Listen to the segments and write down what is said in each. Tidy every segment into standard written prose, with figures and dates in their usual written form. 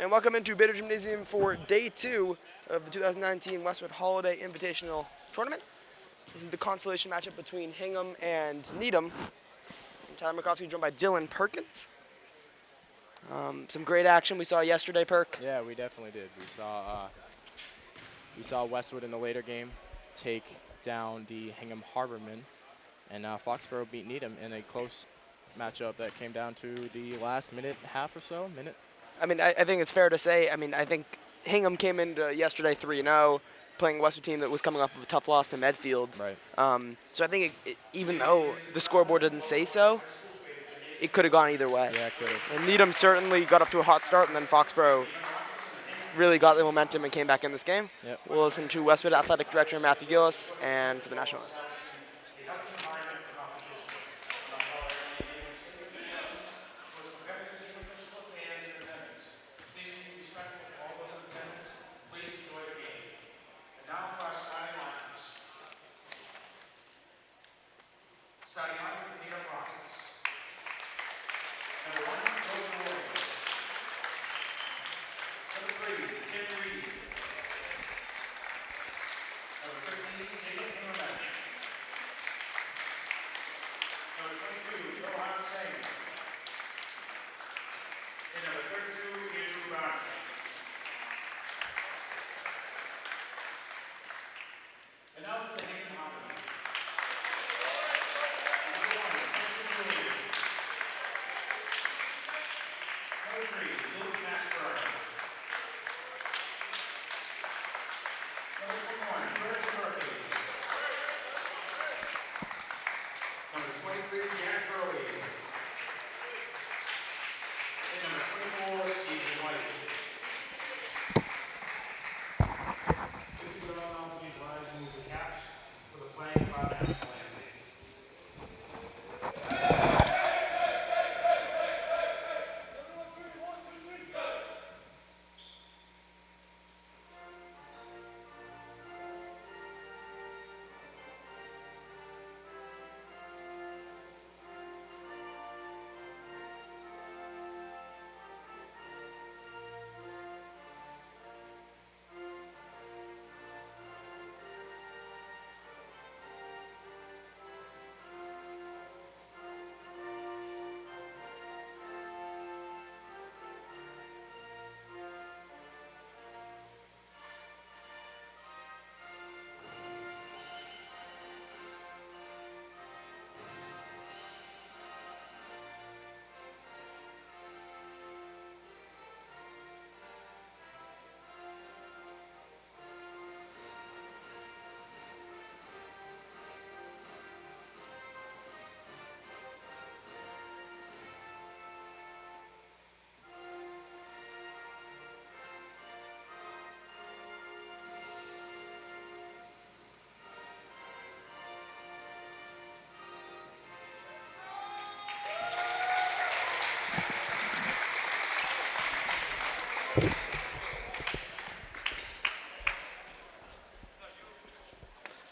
And welcome into Bader Gymnasium for day 2 of the 2019 Westwood Holiday Invitational Tournament. This is the consolation matchup between Hingham and Needham. I'm Tyler McCoskey, joined by Dylan Perkins. Some great action we saw yesterday, Perk. Yeah, we definitely did. We saw Westwood in the later game take down the Hingham Harbormen, and Foxborough beat Needham in a close matchup that came down to the last half or so. I mean, I think it's fair to say, I think Hingham came into yesterday 3-0, playing a Westwood team that was coming off of a tough loss to Medfield. Right. So I think even though the scoreboard didn't say so, it could have gone either way. Yeah, it could have. And Needham certainly got up to a hot start, and then Foxborough really got the momentum and came back in this game. Yep. We'll listen to Westwood Athletic Director Matthew Gillis and for the national anthem.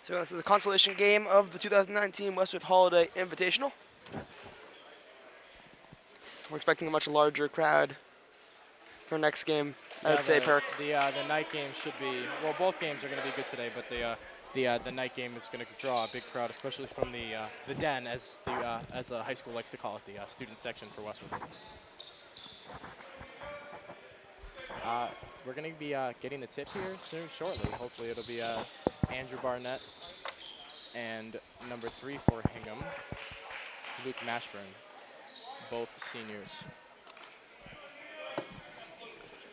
So this is the consolation game of the 2019 Westwood Holiday Invitational. We're expecting a much larger crowd for next game, I would say, Perk. The night game should be, well, both games are going to be good today, but the night game is going to draw a big crowd, especially from the den, as the high school likes to call it, the student section for Westwood. We're going to be getting the tip here shortly. Hopefully it'll be Andrew Barnett and number 3 for Hingham, Luke Mashburn, both seniors.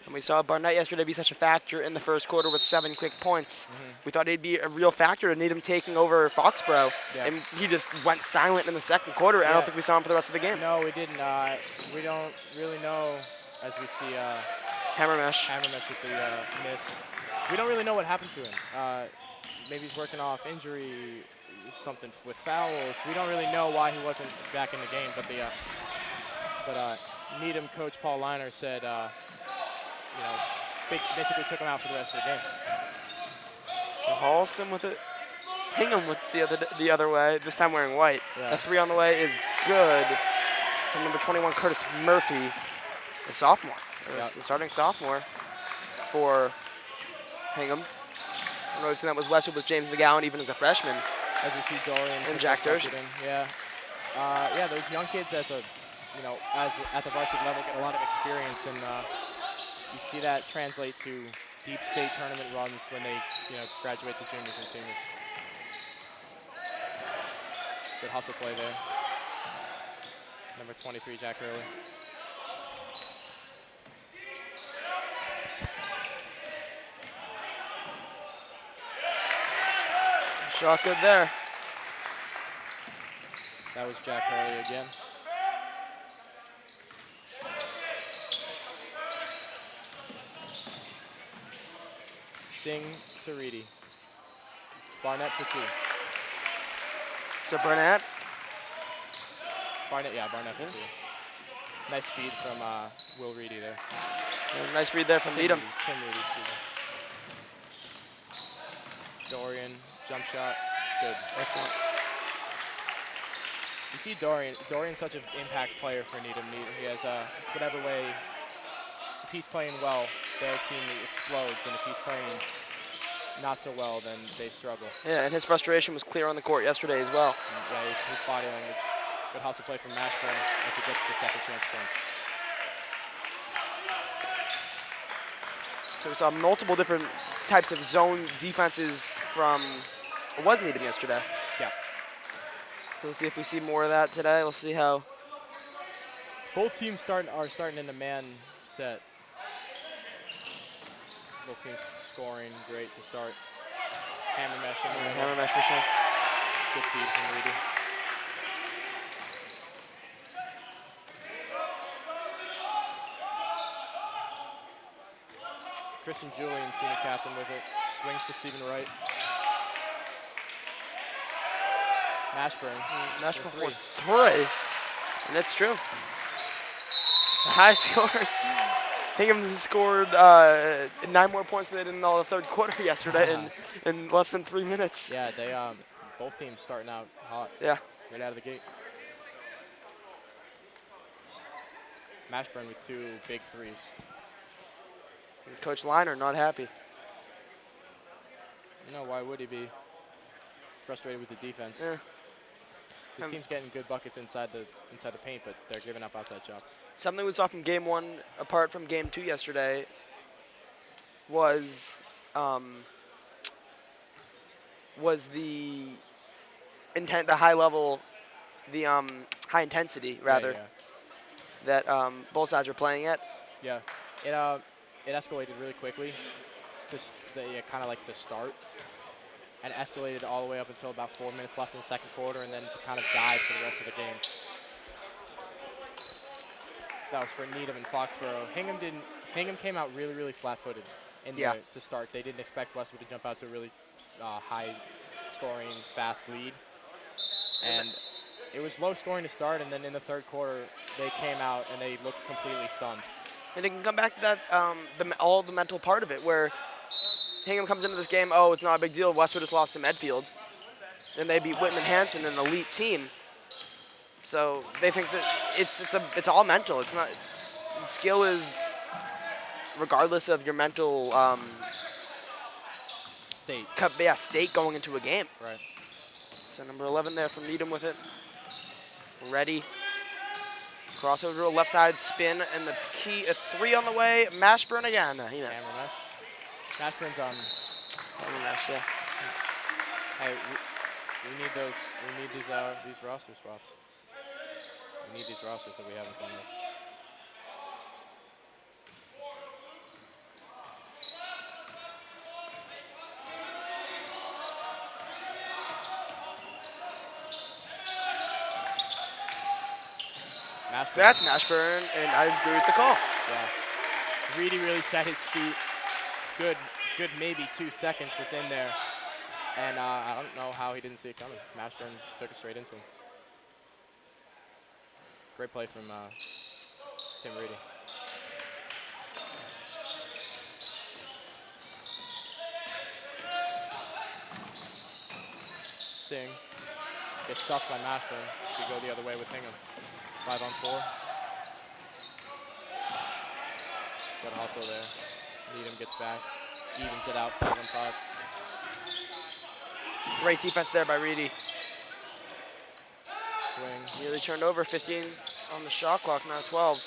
And we saw Barnett yesterday be such a factor in the first quarter with 7 quick points. We thought he'd be a real factor to Needham taking over Foxborough, and he just went silent in the second quarter. I don't think we saw him for the rest of the game. No, we didn't. We don't really know, as we see Hammermesh with the miss. We don't really know what happened to him. Maybe he's working off injury, something with fouls. We don't really know why he wasn't back in the game, but Needham coach Paul Liner said, basically took him out for the rest of the game. So Halston with it. Hingham with the other way, this time wearing white. Yeah. A 3 on the way is good from number 21, Curtis Murphy, the sophomore. There's the starting sophomore for Hingham. Noticing that was Westwood with James McGowan even as a freshman. As we see Dorian And Jack Durst. Yeah. Yeah, those young kids as at the varsity level get a lot of experience, and you see that translate to deep state tournament runs when they graduate to juniors and seniors. Good hustle play there. Number 23, Jack Hurley. Shot good there. That was Jack Hurley again. Sing to Reedy. Barnett for 2. So Barnett. Barnett for 2. Nice feed from Will Reedy there. Yeah, nice read there from Needham. Tim Reedy, excuse me. Dorian, jump shot, good. Excellent. You see Dorian's such an impact player for Needham. He has it's whatever way, if he's playing well, their team explodes, and if he's playing not so well, then they struggle. Yeah, and his frustration was clear on the court yesterday as well. And, yeah, his body language. Good hustle play from Mashburn as he gets the second chance points. So we saw multiple different types of zone defenses from it was Needham yesterday. Yeah. We'll see if we see more of that today. We'll see how. Both teams are starting in a man set. Both teams scoring great to start. Hammer mesh. Hammer mesh for two. Good feed from Reedy. Christian Julian, senior captain with it. Swings to Stephen Wright. Mashburn. Mashburn for 3. And that's true. A high score. Hingham scored 9 more points than they did in all the third quarter yesterday in less than 3 minutes. Yeah, they both teams starting out hot. Yeah. Right out of the gate. Mashburn with 2 big threes. And Coach Liner not happy. No, why would he be? He's frustrated with the defense. Yeah. His team's getting good buckets inside the paint, but they're giving up outside shots. Something we saw from game 1, apart from game 2 yesterday, was the intent, the high level, the high intensity rather that both sides are playing at. Yeah, it escalated really quickly. Kind of like to start, and escalated all the way up until about 4 minutes left in the second quarter, and then kind of died for the rest of the game. That was for Needham and Foxborough. Hingham came out really, really flat-footed to start. They didn't expect Westwood to jump out to a really high-scoring, fast lead, and it was low scoring to start. And then in the third quarter, they came out and they looked completely stunned. And it can come back to that all the mental part of it, where Hingham comes into this game, oh, it's not a big deal. Westwood just lost to Medfield, and they beat Whitman Hanson, an elite team. So they think that it's all mental. It's not skill is regardless of your mental state. State going into a game. Right. So number 11 there from Needham with it. Ready. Crossover to a left side spin, and the key a 3 on the way. Mashburn again. He missed. Hammer mesh. Mashburn's on. Hammer mesh, yeah. Hey, we need those. We need these roster spots. We need these rosters that we have in front of us. Mashburn. That's Mashburn, and I agree with the call. Yeah. Reedy really set his feet. Good maybe 2 seconds was in there. And I don't know how he didn't see it coming. Mashburn just took it straight into him. Great play from Tim Reedy. Singh gets stuffed by Mashburn. We go the other way with Hingham. 5 on 4. Good hustle there. Needham gets back, evens it out, 5-on-5. Great defense there by Reedy. Swing. Nearly turned over, 15 on the shot clock, now 12.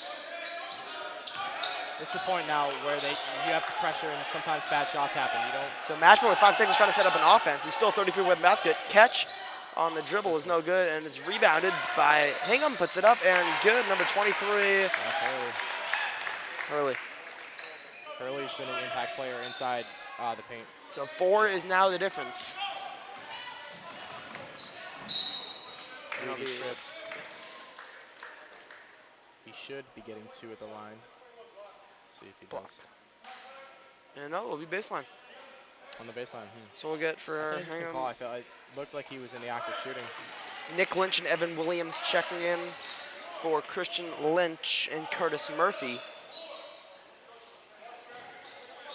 It's the point now where you have to pressure and sometimes bad shots happen. You don't. So Mashburn with 5 seconds trying to set up an offense. He's still 30 feet with the basket. Catch on the dribble is no good, and it's rebounded by Hingham, puts it up, and good, number 23. Hurley. Hurley's been an impact player inside the paint. So 4 is now the difference. Reedy trips. He should be getting 2 at the line. See if he does. And no, it'll be baseline. On the baseline. So we'll get for That's an interesting call. I felt it looked like he was in the act of shooting. Nick Lynch and Evan Williams checking in for Christian Lynch and Curtis Murphy.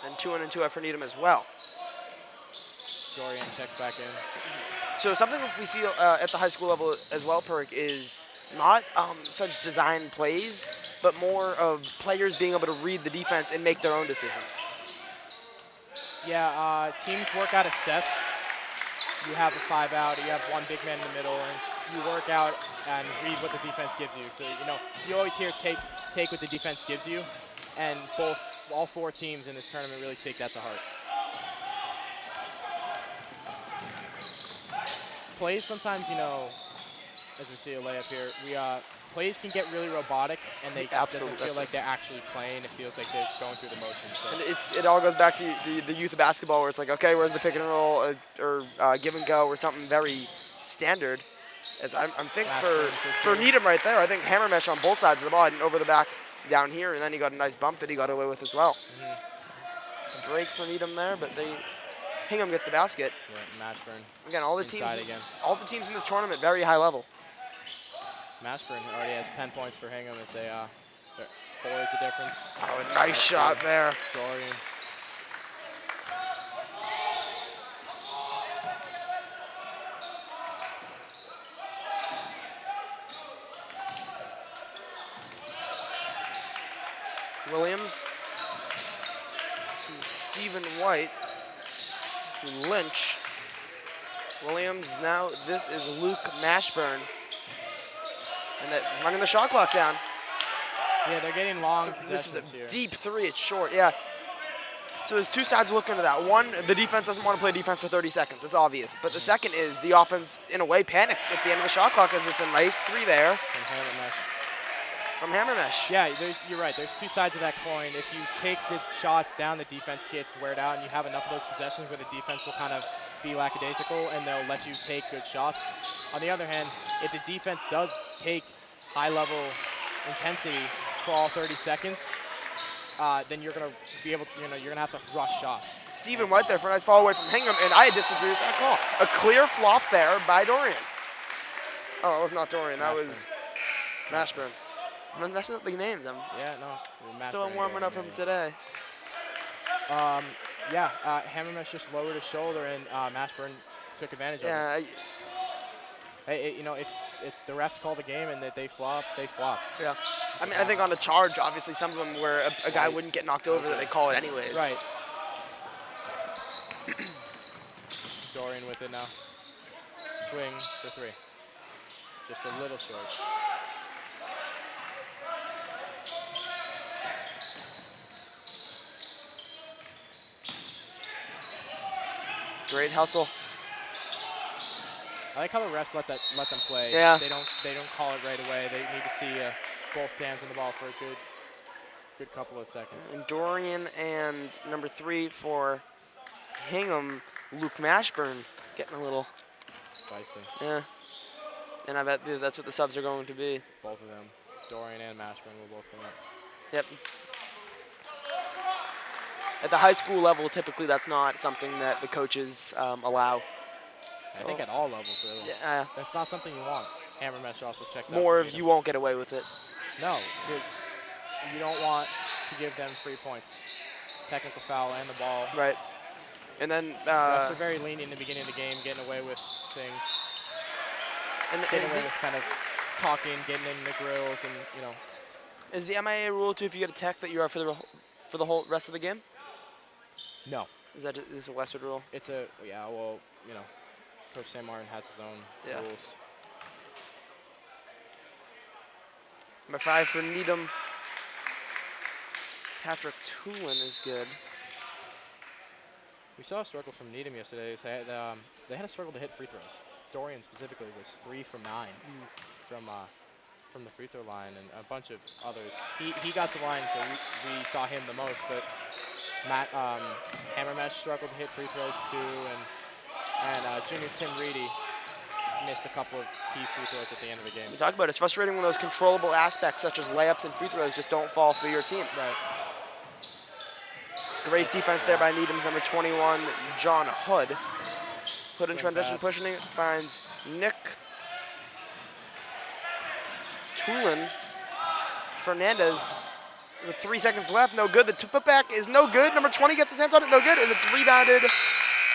And 2 in and 2 out for Needham as well. Dorian checks back in. So something we see at the high school level as well, Perk, is not such design plays, but more of players being able to read the defense and make their own decisions. Yeah, teams work out of sets. You have a 5 out, you have 1 big man in the middle, and you work out and read what the defense gives you. So, you always hear take what the defense gives you, and all 4 teams in this tournament really take that to heart. Plays sometimes, as we see a layup here, plays can get really robotic, and they doesn't feel like they're actually playing. It feels like they're going through the motions. So. And it all goes back to the youth of basketball, where it's like, okay, where's the pick and roll or give and go, or something very standard. As I'm thinking for Needham right there, I think hammer mesh on both sides of the ball, and over the back down here, and then he got a nice bump that he got away with as well. A break for Needham there, but Hingham gets the basket. Yeah, Mashburn. Again, all the teams in this tournament very high level. Mashburn already has 10 points for Hingham as 4 is the difference. Oh, a nice shot there. Dorian. Williams to Stephen White to Lynch. Williams, now this is Luke Mashburn. And that running the shot clock down. Yeah, they're getting long This is a here. deep 3, it's short, yeah. So there's 2 sides looking into that. One, the defense doesn't want to play defense for 30 seconds, it's obvious. But the second is the offense, in a way, panics at the end of the shot clock as it's a nice 3 there. From hammer mesh. Yeah, you're right. There's 2 sides of that coin. If you take the shots down, the defense gets weared out, and you have enough of those possessions where the defense will kind of be lackadaisical, and they'll let you take good shots. On the other hand, if the defense does take high-level intensity for all 30 seconds, then you're going to be able to, you're going to have to rush shots. Stephen White there for a nice fall away from Hingham, and I disagree with that call. A clear flop there by Dorian. Oh, it was not Dorian. That was Mashburn. I'm messing up the names. Yeah, no. Still warming up from today. Hammer Mesh just lowered his shoulder, and Mashburn took advantage of it. Hey, if the refs call the game and that they flop, they flop. Yeah. I mean, I think on the charge, obviously, some of them where a guy wouldn't get knocked over, that they call it anyways. Right. Dorian with it now. Swing for 3. Just a little short. Great hustle. I like how the refs let them play. Yeah. They don't call it right away. They need to see both hands on the ball for a good couple of seconds. And Dorian and number 3 for Hingham, Luke Mashburn, getting a little spicy. Yeah. And I bet that's what the subs are going to be. Both of them, Dorian and Mashburn, will both come up. Yep. At the high school level, typically that's not something that the coaches allow. I think at all levels, really. Yeah. That's not something you want. Hammer Mesh also checks out. More of you won't get away with it. No, because you don't want to give them free points. Technical foul and the ball. Right. And then refs are very lenient in the beginning of the game, getting away with things. And getting away with kind of talking, getting in the grills, and Is the MIA rule too, if you get a tech, that you are for for the whole rest of the game? No, Is this a Westwood rule? it's a, yeah, well, you know, Coach St. Martin has his own Yeah. rules. Number 5 for Needham. Patrick Toolin is good. We saw a struggle from Needham yesterday. They had a struggle to hit free throws. Dorian specifically was 3 from 9 from the free throw line, and a bunch of others. He got to the line, so we saw him the most. But Hammermesh struggled to hit free throws too, and junior Tim Reedy missed a couple of key free throws at the end of the game. We talk about it. It's frustrating when those controllable aspects, such as layups and free throws, just don't fall for your team. Right. Great defense there by Needham's number 21, John Hood. Hood in Swing transition, pass. pushing it, finds Nick Toolin. Fernandez with 3 seconds left, no good. The putback is no good. Number 20 gets his hands on it, no good, and it's rebounded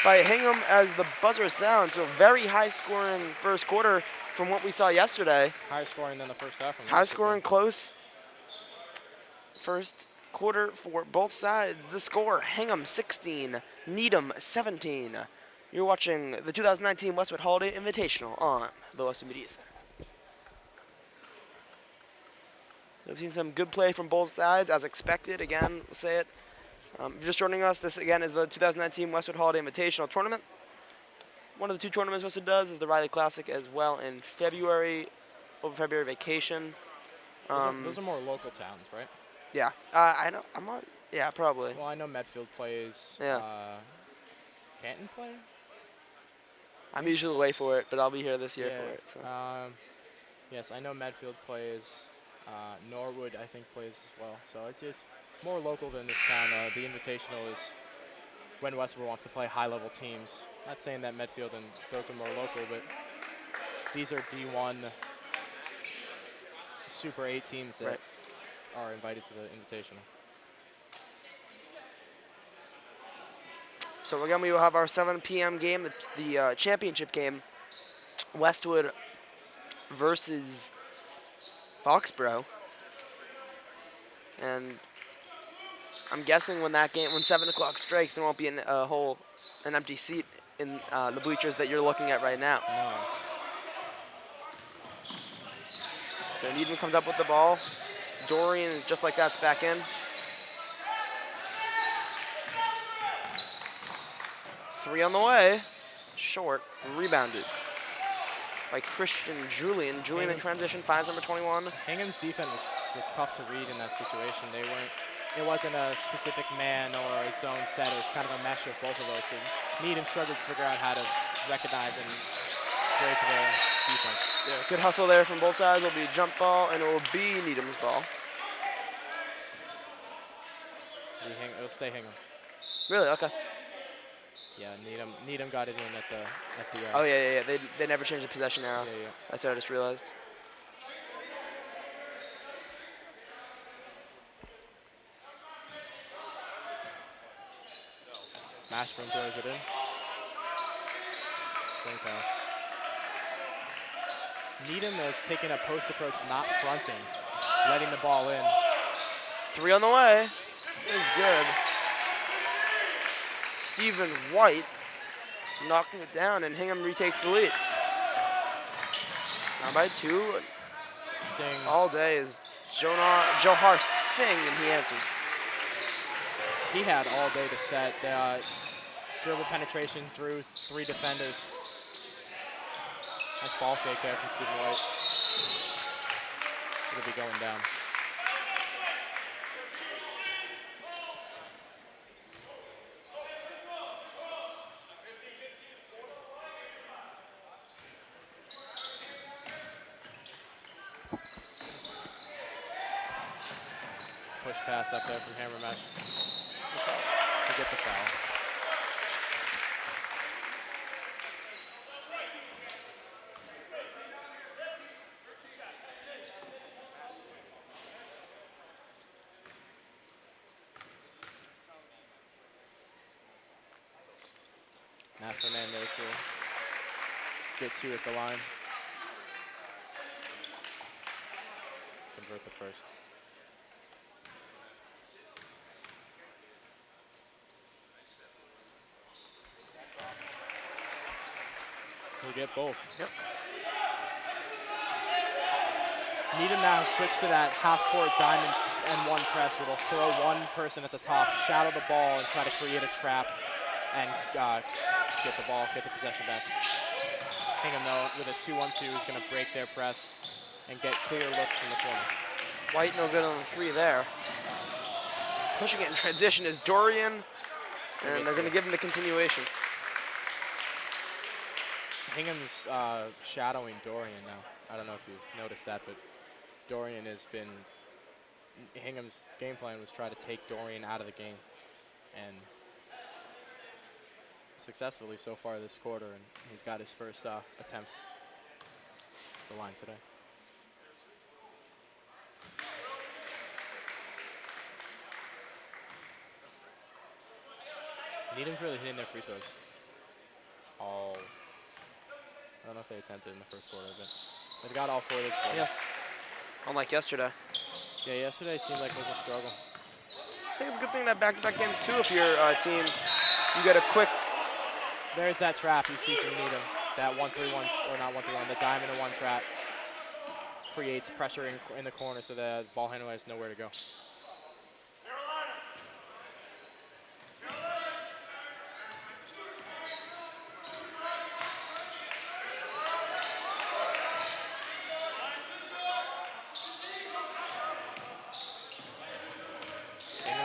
by Hingham as the buzzer sounds. So a very high-scoring first quarter from what we saw yesterday. Higher scoring than the first half. High-scoring, close first quarter for both sides. The score, Hingham 16, Needham 17. You're watching the 2019 Westwood Holiday Invitational on the Westwood Media Center. We've seen some good play from both sides, as expected. Again, we'll say it. If you're just joining us, this again is the 2019 Westwood Holiday Invitational Tournament. One of the 2 tournaments Westwood does is the Riley Classic as well in February, over February vacation. Those are more local towns, right? Yeah, I know. I'm not. Yeah, probably. Well, I know Medfield plays. Yeah. Canton play? I'm usually away for it, but I'll be here this year Yeah. for it. So. Yes, I know Medfield plays. Norwood, I think, plays as well. So it's more local than this town. The Invitational is when Westwood wants to play high-level teams. Not saying that Medfield and those are more local, but these are D1 Super 8 teams that are invited to the Invitational. So again, we will have our 7 p.m. game, the championship game, Westwood versus Foxborough. And I'm guessing when 7 o'clock strikes, there won't be an empty seat in the bleachers that you're looking at right now. No. So Needham comes up with the ball. Dorian, just like that's back in. 3 on the way. Short. Rebounded by Christian Julian. Julian in transition, finds number 21. Hingham's defense was tough to read in that situation. It wasn't a specific man or a zone set. It was kind of a mesh of both of those. So Needham struggled to figure out how to recognize and break the defense. Yeah, good hustle there from both sides. It'll be a jump ball, and it will be Needham's ball. It'll stay Hingham. Really? Okay. Yeah, Needham got it in at the. Oh yeah. They never changed the possession arrow. Yeah. That's what I just realized. Mashburn throws it in. Swing pass. Needham has taken a post approach, not fronting, letting the ball in. 3 on the way. Is good. Stephen White knocking it down, and Hingham retakes the lead. Now by 2. Singh. All day is Johar Singh, and he answers. He had all day to set. Dribble penetration through 3 defenders. Nice ball fake there from Stephen White. It'll be going down. Push pass up there from Hammermesh. To get the foul. Now Fernandez will get 2 at the line. Convert the first. He'll get both. Yep. Needham now has switched to that half-court diamond and one press where they'll throw one person at the top, shadow the ball, and try to create a trap and get the possession back. Hingham, though, with a 2-1-2 is going to break their press and get clear looks from the corners. White no good on the 3 there. Pushing it in transition is Dorian, and they're going to give him the continuation. Hingham's shadowing Dorian now. I don't know if you've noticed that, but Dorian has been, Hingham's game plan was try to take Dorian out of the game, and successfully so far this quarter, and he's got his first attempts at the line today. Needham's really hitting their free throws. All, I don't know if they attempted in the first quarter, but they've got all 4 this quarter. Yeah. Unlike yesterday. Yeah, yesterday seemed like it was a struggle. I think it's a good thing to have back-to-back games too if you're a team. You get a quick. There's that trap you see from Needham. That 1-3-1, or not 1-3-1, the diamond and 1 trap creates pressure in the corner so the ball handler has nowhere to go.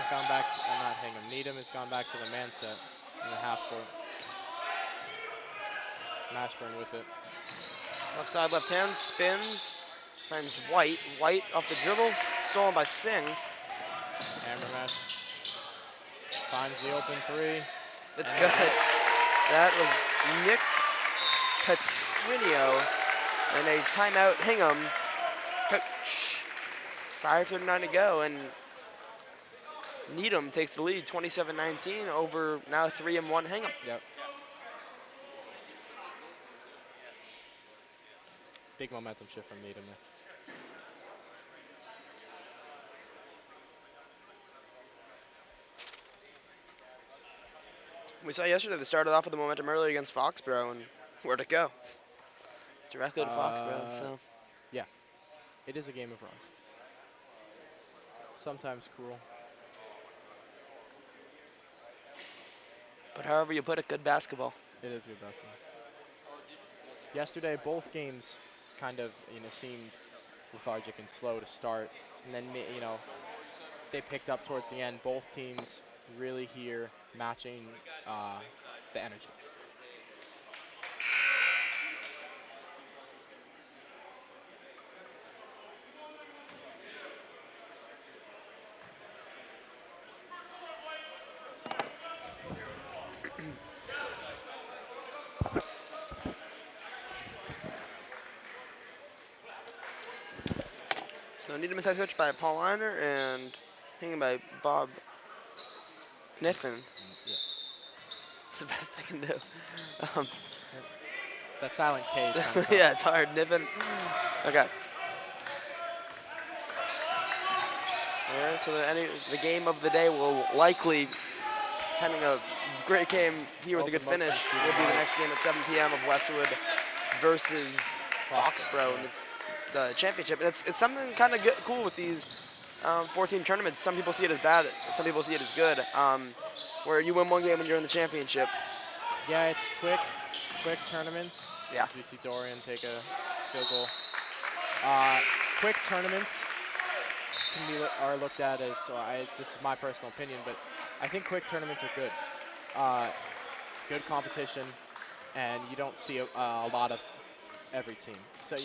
Gone back to, not Hingham. Needham has gone back to the man set in the half court. Mashburn with it. Left side, left hand, spins, finds White. White off the dribble, stolen by Singh. Hammer mesh. Finds the open 3. It's good. That was Nick Petrinio and a timeout Hingham. Coach. 5:39 to go, and Needham takes the lead 27-19 over now 3-1 Hingham. Yep. Big momentum shift from Needham there. We saw yesterday they started off with the momentum early against Foxborough, and where'd it go? Directly to Foxborough, so. Yeah, it is a game of runs. Sometimes cruel. But however you put it, good basketball. It is good basketball. Yesterday, both games kind of, seemed lethargic and slow to start, and then, they picked up towards the end. Both teams really here matching the energy. So Needham is head coached by Paul Liner and Hingham by Bob Kniffen. Yeah. That's the best I can do. That silent K is kind of yeah, it's hard. Kniffen. Okay. All right, so the game of the day will likely, pending a great game here with a good finish, will be the next game at 7 p.m. of Westwood versus Foxborough in the championship. And it's something kind of cool with these 4-team tournaments. Some people see it as bad, some people see it as good, where you win one game and you're in the championship. Yeah, it's quick tournaments. Yeah. As we see Dorian take a field goal. Quick tournaments are looked at as, this is my personal opinion, but I think quick tournaments are good. Good competition, and you don't see a lot of every team. So,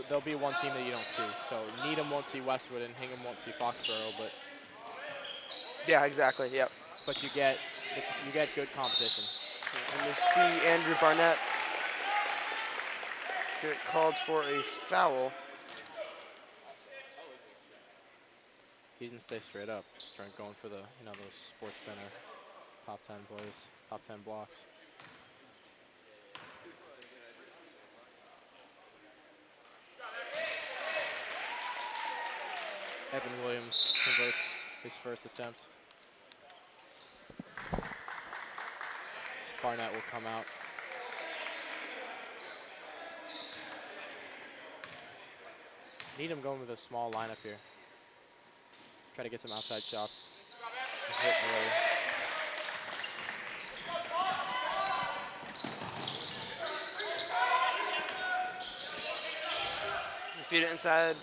there'll be one team that you don't see. So Needham won't see Westwood and Hingham won't see Foxborough, but yeah, exactly, yep. But you get good competition. And we see Andrew Barnett get called for a foul. He didn't stay straight up. Just going for the, those Sports Center top 10 plays, top 10 blocks. Evan Williams converts his first attempt. Barnett will come out. Needham going with a small lineup here. Try to get some outside shots. Hit early. Feed it inside.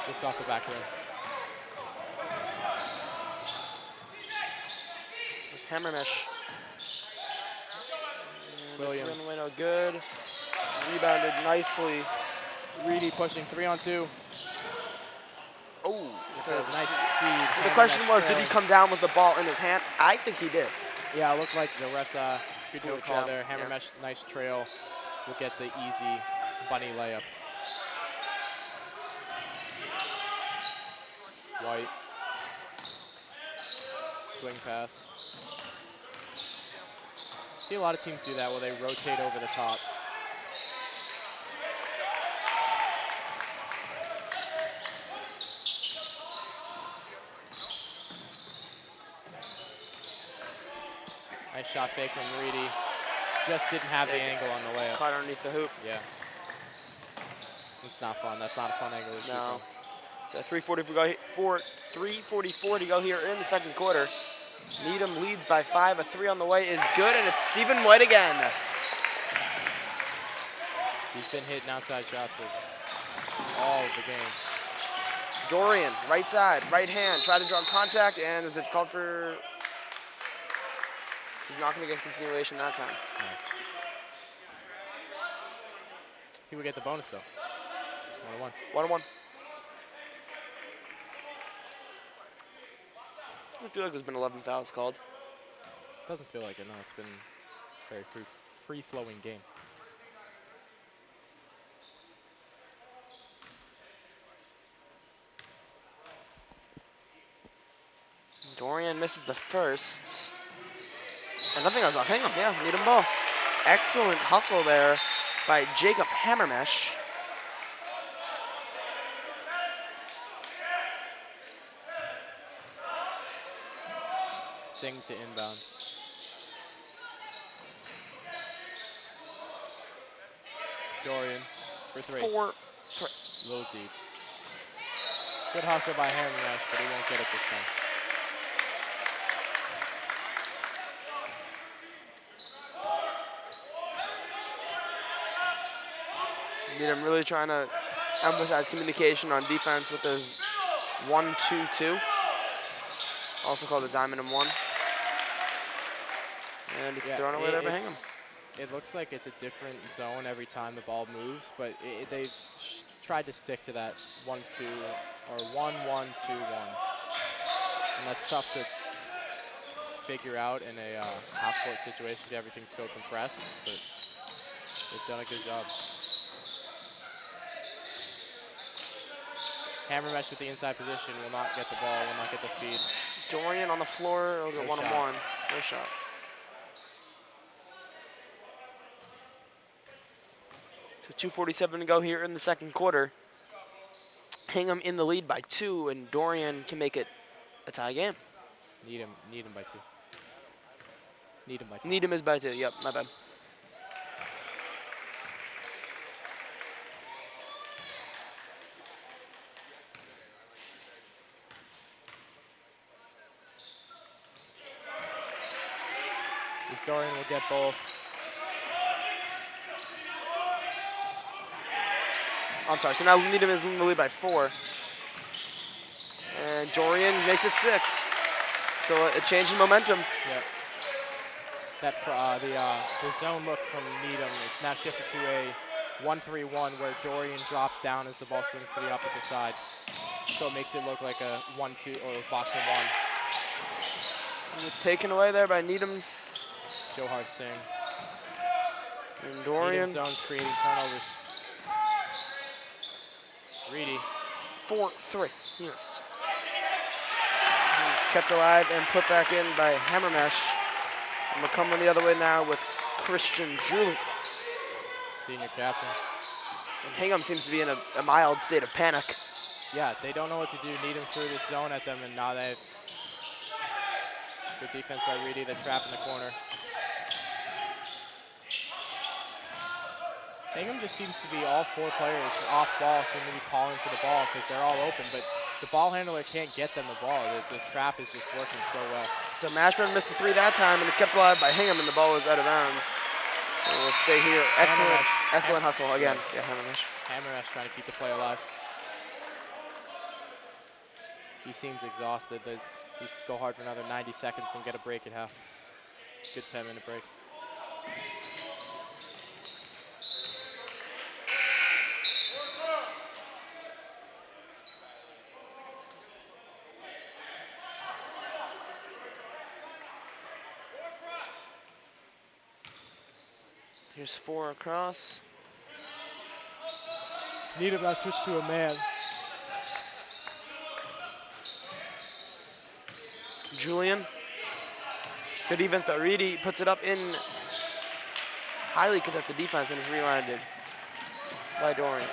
Just off the back rim. It's hammer mesh. Williams. On the way, no good. Rebounded nicely. Reedy pushing 3-on-2. Oh, Nice feed. the question was, did he come down with the ball in his hand? I think he did. Yeah, it looked like the refs, good no Good call job. there. Hammer mesh, nice trail. We'll get the easy bunny layup. White. Swing pass. See a lot of teams do that where they rotate over the top. Nice shot fake from Reedy. Just didn't have the angle on the layup. Caught underneath the hoop. Yeah. It's not fun. That's not a fun angle to shoot No. from. So 3:44 to go here in the second quarter. Needham leads by 5. A 3 on the way is good, and it's Stephen White again. He's been hitting outside shots for all of the game. Dorian, right side, right hand, tried to draw contact, and is it called for? He's not going to get continuation that time. No. He would get the bonus though. 1-1. 1-1. I feel like there's been 11 fouls called. Doesn't feel like it. No, it's been a very free-flowing game. Dorian misses the first. And nothing goes off Hingham. Yeah, Needham ball. Excellent hustle there by Jacob Hammermesh. Sing to inbound. Dorian for 3. 4. A little deep. Good hustle by Hammermesh, but he won't get it this time. Needham really trying to emphasize communication on defense with those 1-2-2. Also called the diamond and 1. And it's thrown away there by Hingham. It looks like it's a different zone every time the ball moves, but they've tried to stick to that 1-2 or 1-1-2-1. And that's tough to figure out in a half-court situation if everything's so compressed, but they've done a good job. Hammermesh with the inside position will not get the ball, will not get the feed. Dorian on the floor, he'll get No one-on-one. No shot. So 2:47 to go here in the second quarter. Hingham in the lead by 2, and Dorian can make it a tie game. Needham by 2. Needham by 2. Needham is by 2. Yep, my bad. This Dorian will get both. I'm sorry, so now Needham is in the lead by 4. And Dorian makes it 6. So a change in momentum. Yep. That the zone look from Needham is now shifted to a 1-3-1 where Dorian drops down as the ball swings to the opposite side. So it makes it look like a 1-2 or box and 1. And it's taken away there by Needham. Johar Singh. And Dorian. Needham zones creating turnovers. Reedy. 4-3. He missed. Kept alive and put back in by Hammermesh. And we're coming the other way now with Christian Julie. Senior captain. And Hingham seems to be in a mild state of panic. Yeah, they don't know what to do. Needham threw this zone at them, and now they've good defense by Reedy. The trap in the corner. Hingham just seems to be all 4 players off ball seem to be calling for the ball because they're all open, but the ball handler can't get them the ball. The trap is just working so well. So Mashburn missed the 3 that time, and it's kept alive by Hingham, and the ball was out of bounds. So we'll stay here. Excellent hustle again. Yes. Yeah, Hammer Mesh. Hammer Mesh trying to keep the play alive. He seems exhausted. He's go hard for another 90 seconds and get a break at half. Good 10-minute break. Here's 4 across. Needham got switched to a man. Julian. Good defense, but Reedy puts it up in highly contested defense and is rewinded by Dorian.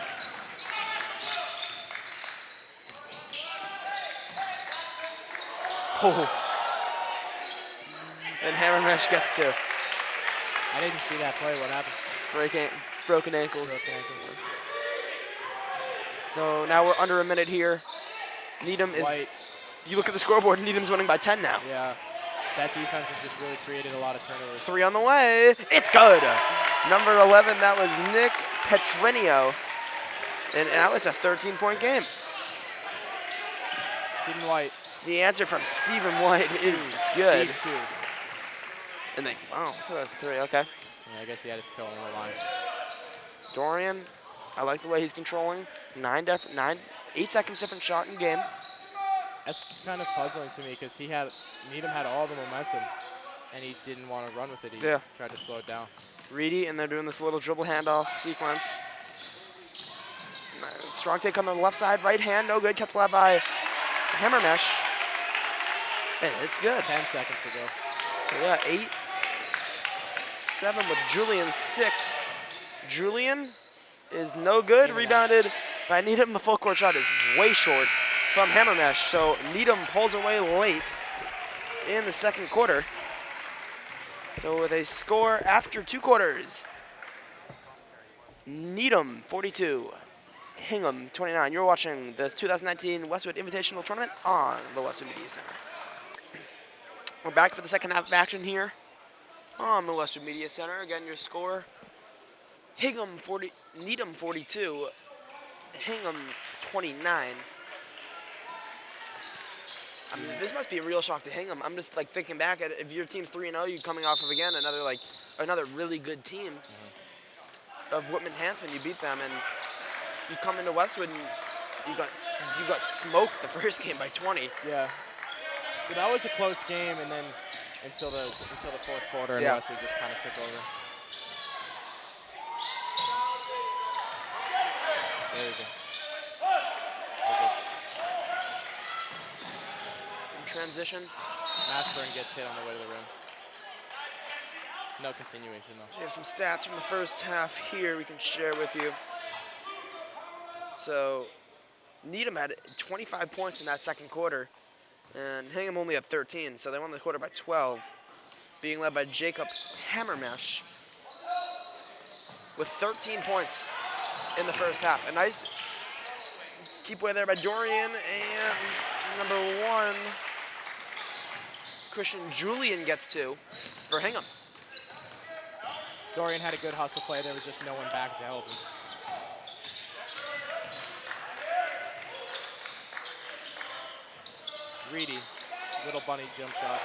Oh. And Hammer Mesh gets 2. I didn't see that play. What happened? Broken ankles. Broken ankles. So now we're under a minute here. Needham is. White. You look at the scoreboard. Needham's winning by 10 now. Yeah, that defense has just really created a lot of turnovers. 3 on the way. It's good. Number 11. That was Nick Petrenio, and now it's a 13-point game. Stephen White. The answer from Stephen White is good. Deep 2. And then, wow, that was 3. Okay. Yeah, I guess he had his toe on the line. Dorian, I like the way he's controlling. 8 seconds different shot in game. That's kind of puzzling to me because Needham had all the momentum, and he didn't want to run with it. He tried to slow it down. Reedy, and they're doing this little dribble handoff sequence. Strong take on the left side, right hand, no good. Kept alive by Hammer Mesh. And it's good. 10 seconds to go. So yeah, 8, 7 with Julian 6. Julian is no good. Rebounded by Needham. The full court shot is way short from Hammer Mesh. So Needham pulls away late in the second quarter. So with a score after 2 quarters, Needham 42, Hingham 29. You're watching the 2019 Westwood Invitational Tournament on the Westwood Media Center. We're back for the second half of action here on the Westwood Media Center. Again, your score, Hingham 40, Needham 42, Hingham 29. I mean, this must be a real shock to Hingham. I'm just like thinking back at if your team's 3-0, you're coming off of again another really good team of Whitman Hansman. You beat them, and you come into Westwood and you got smoked the first game by 20. Yeah. But that was a close game, and then until the fourth quarter, and Westwood just kind of took over. There we go. Transition. Mashburn gets hit on the way to the rim. No continuation though. We have some stats from the first half here we can share with you. So Needham had 25 points in that second quarter, and Hingham only had 13, so they won the quarter by 12, being led by Jacob Hammermesh with 13 points in the first half. A nice keep away there by Dorian, and number 1, Christian Julian gets 2 for Hingham. Dorian had a good hustle play. There was just no one back to help him. Reedy, little bunny jump shot.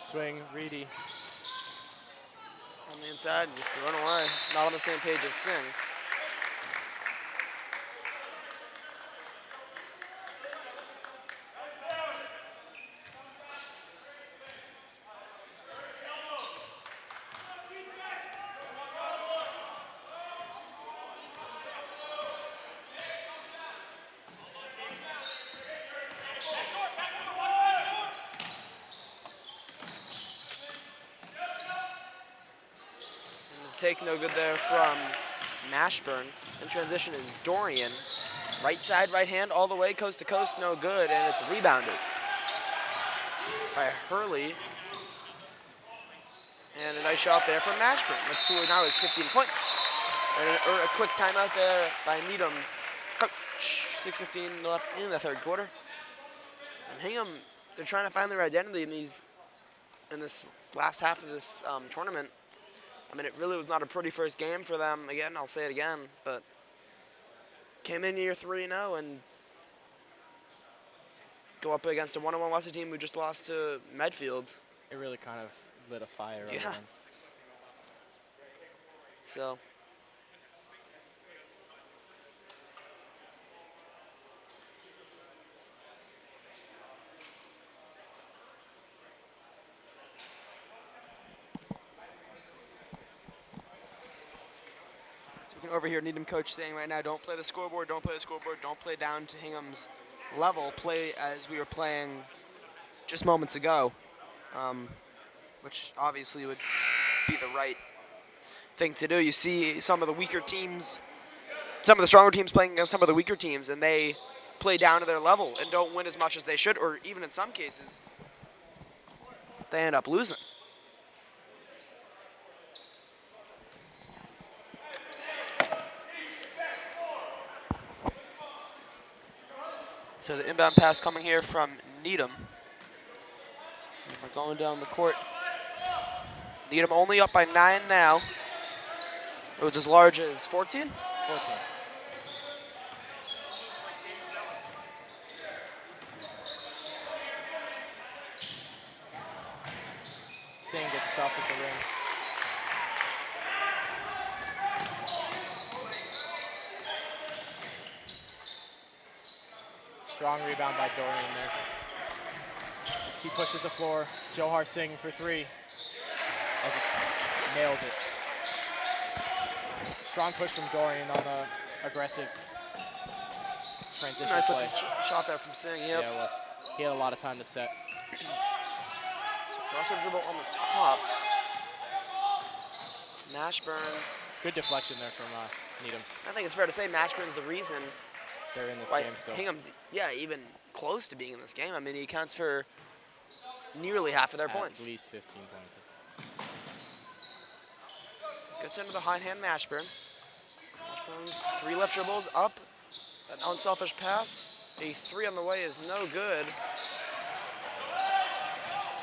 Swing, Reedy. On the inside and just thrown away. Not on the same page as Singh. Take no good there from Mashburn. In transition is Dorian. Right side, right hand, all the way, coast to coast, no good, and it's rebounded by Hurley. And a nice shot there from Mashburn. Matua now has 15 points. And a quick timeout there by Needham. Coach, 6:15 left in the third quarter. And Hingham, they're trying to find their identity in this last half of this tournament. I mean, it really was not a pretty first game for them. Again, I'll say it again, but came in year 3-0 and go up against a 1-1 Westwood team who just lost to Medfield. It really kind of lit a fire under Yeah. them. So you can overhear Needham coach saying right now, don't play the scoreboard, don't play the scoreboard, don't play down to Hingham's level, play as we were playing just moments ago, which obviously would be the right thing to do. You see some of the weaker teams, some of the stronger teams playing against some of the weaker teams, and they play down to their level and don't win as much as they should, or even in some cases, they end up losing. So the inbound pass coming here from Needham. And we're going down the court. Needham only up by 9 now. It was as large as 14? 14. Singh gets stuffed at the rim. Strong rebound by Dorian there. He pushes the floor. Johar Singh for 3. As he nails it. Strong push from Dorian on a aggressive transition Nice play. looking shot there from Singh, yep. Yeah, it was. He had a lot of time to set. So crossover dribble on the top. Mashburn. Good deflection there from Needham. I think it's fair to say Mashburn's the reason They're in this why game still. Hingham's, even close to being in this game. I mean, he accounts for nearly half of their points. At least 15 points. Gets into the high hand Mashburn. Mashburn, 3 left dribbles, up. An unselfish pass. A 3 on the way is no good.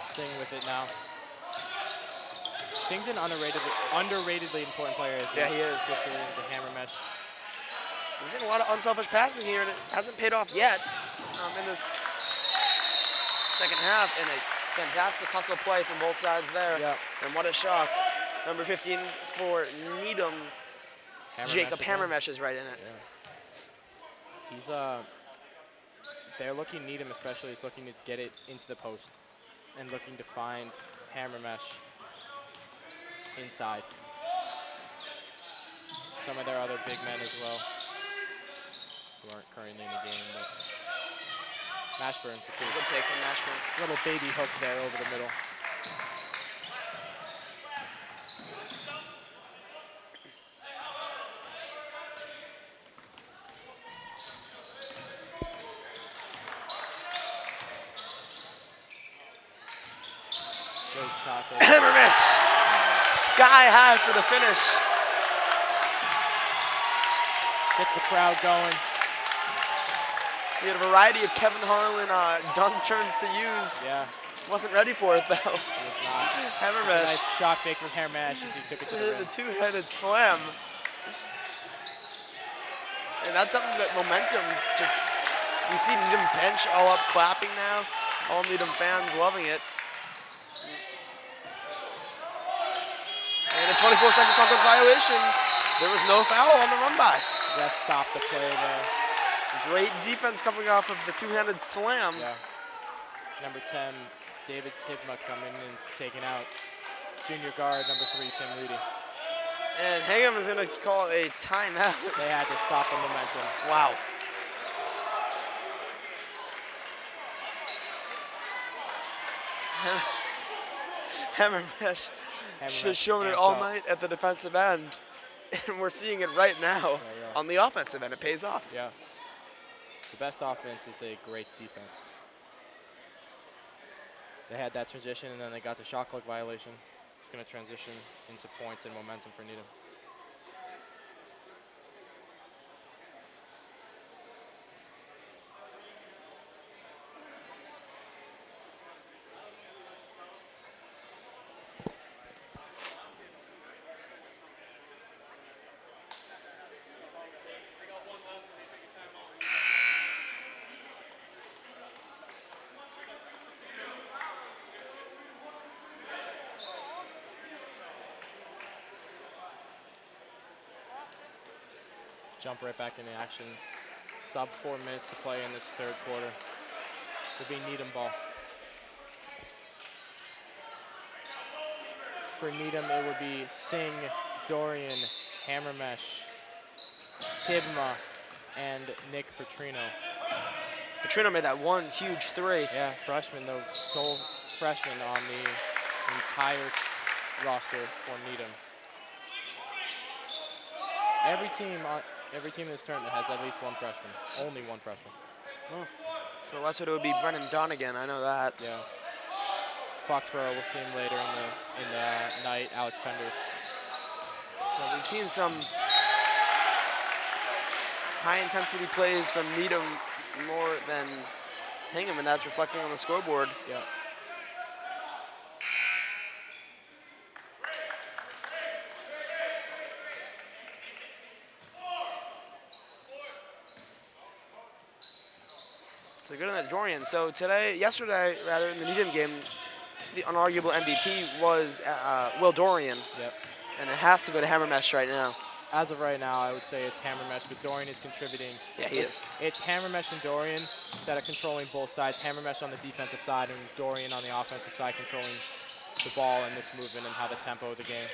Singh with it now. Singh's an underratedly important player. As Yeah, he is. Especially the hammer mesh. He's in a lot of unselfish passing here, and it hasn't paid off yet in this second half. And a fantastic hustle play from both sides there. Yep. And what a shock. Number 15 for Needham, Jacob Hammermesh is right in it. Yeah. He's they're looking, Needham especially is looking to get it into the post and looking to find Hammermesh inside. Some of their other big men as well, who aren't currently in the game, but Mashburn for 2. Good take from Mashburn. Little baby hook there over the middle. Great shot there. Hammermesh, sky high for the finish. Gets the crowd going. He had a variety of Kevin Harlan dunk terms to use. Yeah, Wasn't ready for it though. he was not. Hammermesh. Nice shot fake from Hammermesh as he took it to the rim. The two-headed slam. And that's something that momentum. We see Needham bench all up clapping now. All Needham fans loving it. And a 24-second shot clock violation. There was no foul on the run by. Ref stopped the play there. Great defense coming off of the two-handed slam. Yeah. Number 10, David Tigma coming and taking out junior guard number 3, Tim Rudy. And Hingham is going to call a timeout. They had to stop the momentum. Wow. Hammermesh should have shown it all night at the defensive end. And we're seeing it right now Yeah, on the offensive end. It pays off. yeah. The best offense is a great defense. They had that transition, and then they got the shot clock violation. It's going to transition into points and momentum for Needham. Jump right back into action. Sub 4 minutes to play in this third quarter. It'll be Needham ball. For Needham, it would be Singh, Dorian, Hammermesh, Tibma, and Nick Petrino. Petrino made that one huge three. Yeah, freshman, the sole freshman on the entire roster for Needham. Every team in this tournament has at least one freshman. Only one freshman. Oh. For Westwood, it would be Brennan Donegan. I know that. Yeah. Foxborough, we'll see him later in the night. Alex Penders. So we've seen some high-intensity plays from Needham more than Hingham, and that's reflecting on the scoreboard. Yeah. So good on that Dorian. So yesterday, in the Needham game, the unarguable MVP was Will Dorian. Yep. And it has to go to Hammermesh right now. As of right now, I would say it's Hammermesh, but Dorian is contributing. Yeah, he is. It's Hammermesh and Dorian that are controlling both sides. Hammermesh on the defensive side and Dorian on the offensive side controlling the ball and its movement and how the tempo of the game.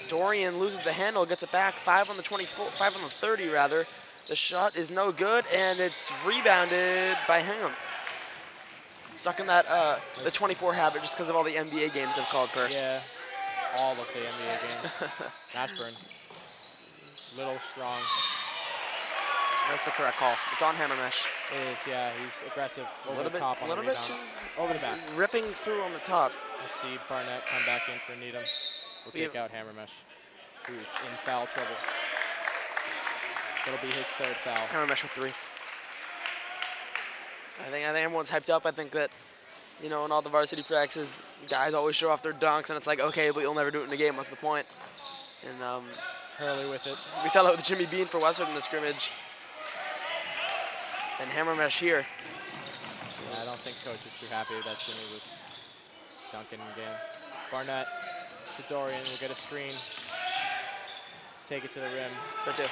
Dorian loses the handle, gets it back, 5 on the 30 rather. The shot is no good, and it's rebounded by Hingham. Stuck in that the 24 habit just because of all the NBA games I've called per. Yeah, all of the NBA games. Mashburn, little strong. That's the correct call. It's on Hammermesh. It is, yeah. He's aggressive over the bit, top on the little bit rebound. too Over the back. ripping through on the top. We'll see Barnett come back in for Needham. We'll take out Hammermesh, who's in foul trouble. That'll be his third foul. Hammermesh with 3. I think everyone's hyped up. I think that, in all the varsity practices, guys always show off their dunks, and it's like, okay, but you'll never do it in a game. What's the point? And Hurley with it. we saw that with Jimmy Bean for Westwood in the scrimmage. And Hammermesh here. Yeah, I don't think coach was too happy that Jimmy was dunking in the game. Barnett to Dorian will get a screen. Take it to the rim. For 2.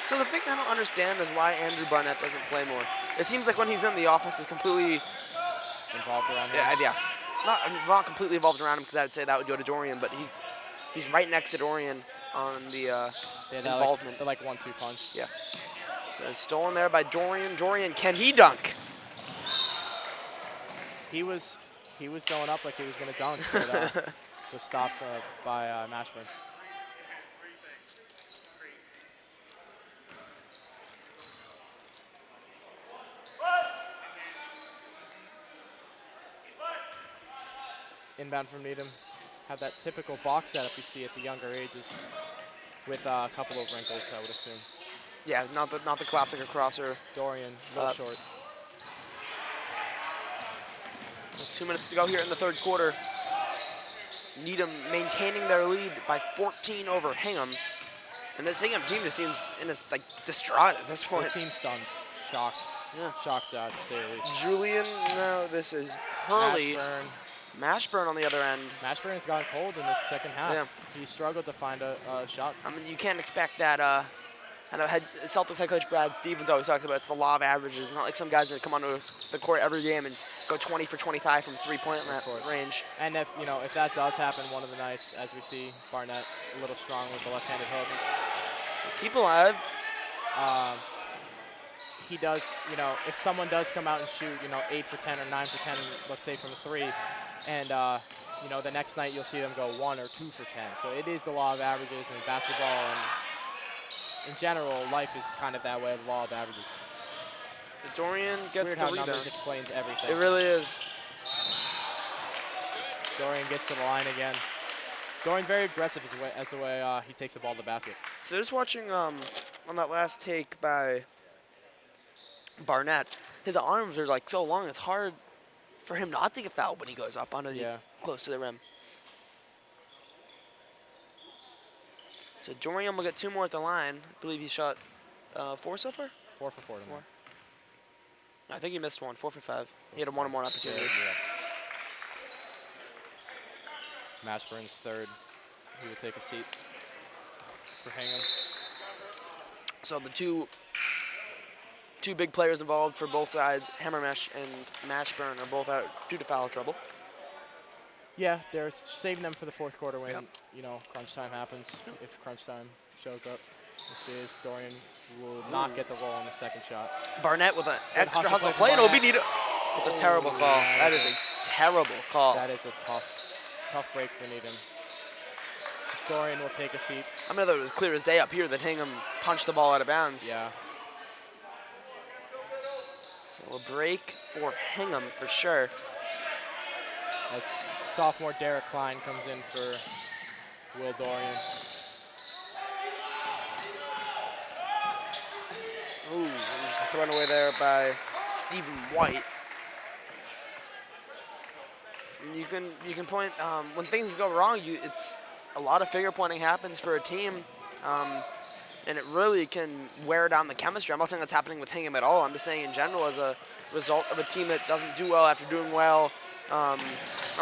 So the thing I don't understand is why Andrew Barnett doesn't play more. It seems like when he's in, the offense is completely involved around him. Yeah. Not completely involved around him, because I'd say that would go to Dorian, but he's right next to Dorian on the involvement. The 1-2 punch. Yeah. So it's stolen there by Dorian. Dorian, can he dunk? He was going up like he was going to dunk, but was stopped by Mashburn. Inbound from Needham. Have that typical box setup you see at the younger ages with a couple of wrinkles, I would assume. Yeah, not the classic crosser. Dorian, a little short. 2 minutes to go here in the third quarter. Needham maintaining their lead by 14 over Hingham. And this Hingham team just seems distraught at this point. They seem stunned, shocked. Yeah. Shocked, to say the least. Julian, no, this is Hurley. Mashburn on the other end. Mashburn's gotten cold in this second half. Yeah. He struggled to find a shot. I mean, you can't expect that. I know Celtics head coach Brad Stevens always talks about it's the law of averages. It's not like some guys are going to come onto the court every game and go 20 for 25 from three-point range. And if that does happen one of the nights, as we see Barnett a little strong with the left-handed hook. Keep alive. He does, if someone does come out and shoot, 8 for 10 or 9 for 10, let's say from 3, and you know, the next night you'll see them go 1 or 2 for 10. So it is the law of averages, and basketball and in general, life is kind of that way, the law of averages. Dorian It's gets weird the how numbers rebound. explains everything. It really is. Dorian gets to the line again. Dorian very aggressive as the way he takes the ball to the basket. So just watching on that last take by Barnett, his arms are like so long, it's hard for him not to get fouled when he goes up onto the close to the rim. So Dorian will get 2 more at the line. I believe he shot 4 so far? 4 for 4 tonight. I think he missed 1, 4 for 5. He had a 1-on-1 opportunity. Mashburn's third. He will take a seat for Hingham. So the two big players involved for both sides, Hammermesh and Mashburn, are both out due to foul trouble. Yeah, they're saving them for the fourth quarter when, you know, crunch time happens, if crunch time shows up. We'll see as Dorian will not get the roll on the second shot. Barnett with an Good extra hustle hustle play play, and from it'll be Needham. It's a terrible call. That is a terrible call. That is a tough break for Needham. Dorian will take a seat. I mean, it was clear as day up here that Hingham punched the ball out of bounds. Yeah. So a break for Hingham for sure. As sophomore Derek Klein comes in for Will Dorian. Ooh, just thrown away there by Stephen White. And you can point when things go wrong. It's a lot of finger pointing happens for a team, and it really can wear down the chemistry. I'm not saying that's happening with Hingham at all. I'm just saying in general as a result of a team that doesn't do well after doing well. I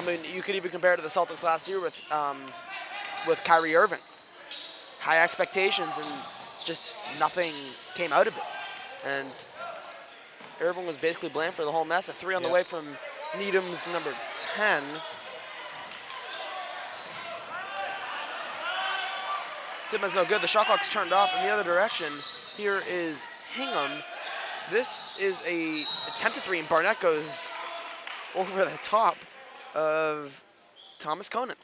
mean, you could even compare it to the Celtics last year with Kyrie Irving. High expectations and just nothing came out of it. And Irving was basically blamed for the whole mess. A 3 on the way from Needham's number 10. Tippmann's no good. The shot clock's turned off in the other direction. Here is Hingham. This is a attempted 3, and Barnett goes over the top of Thomas Conan.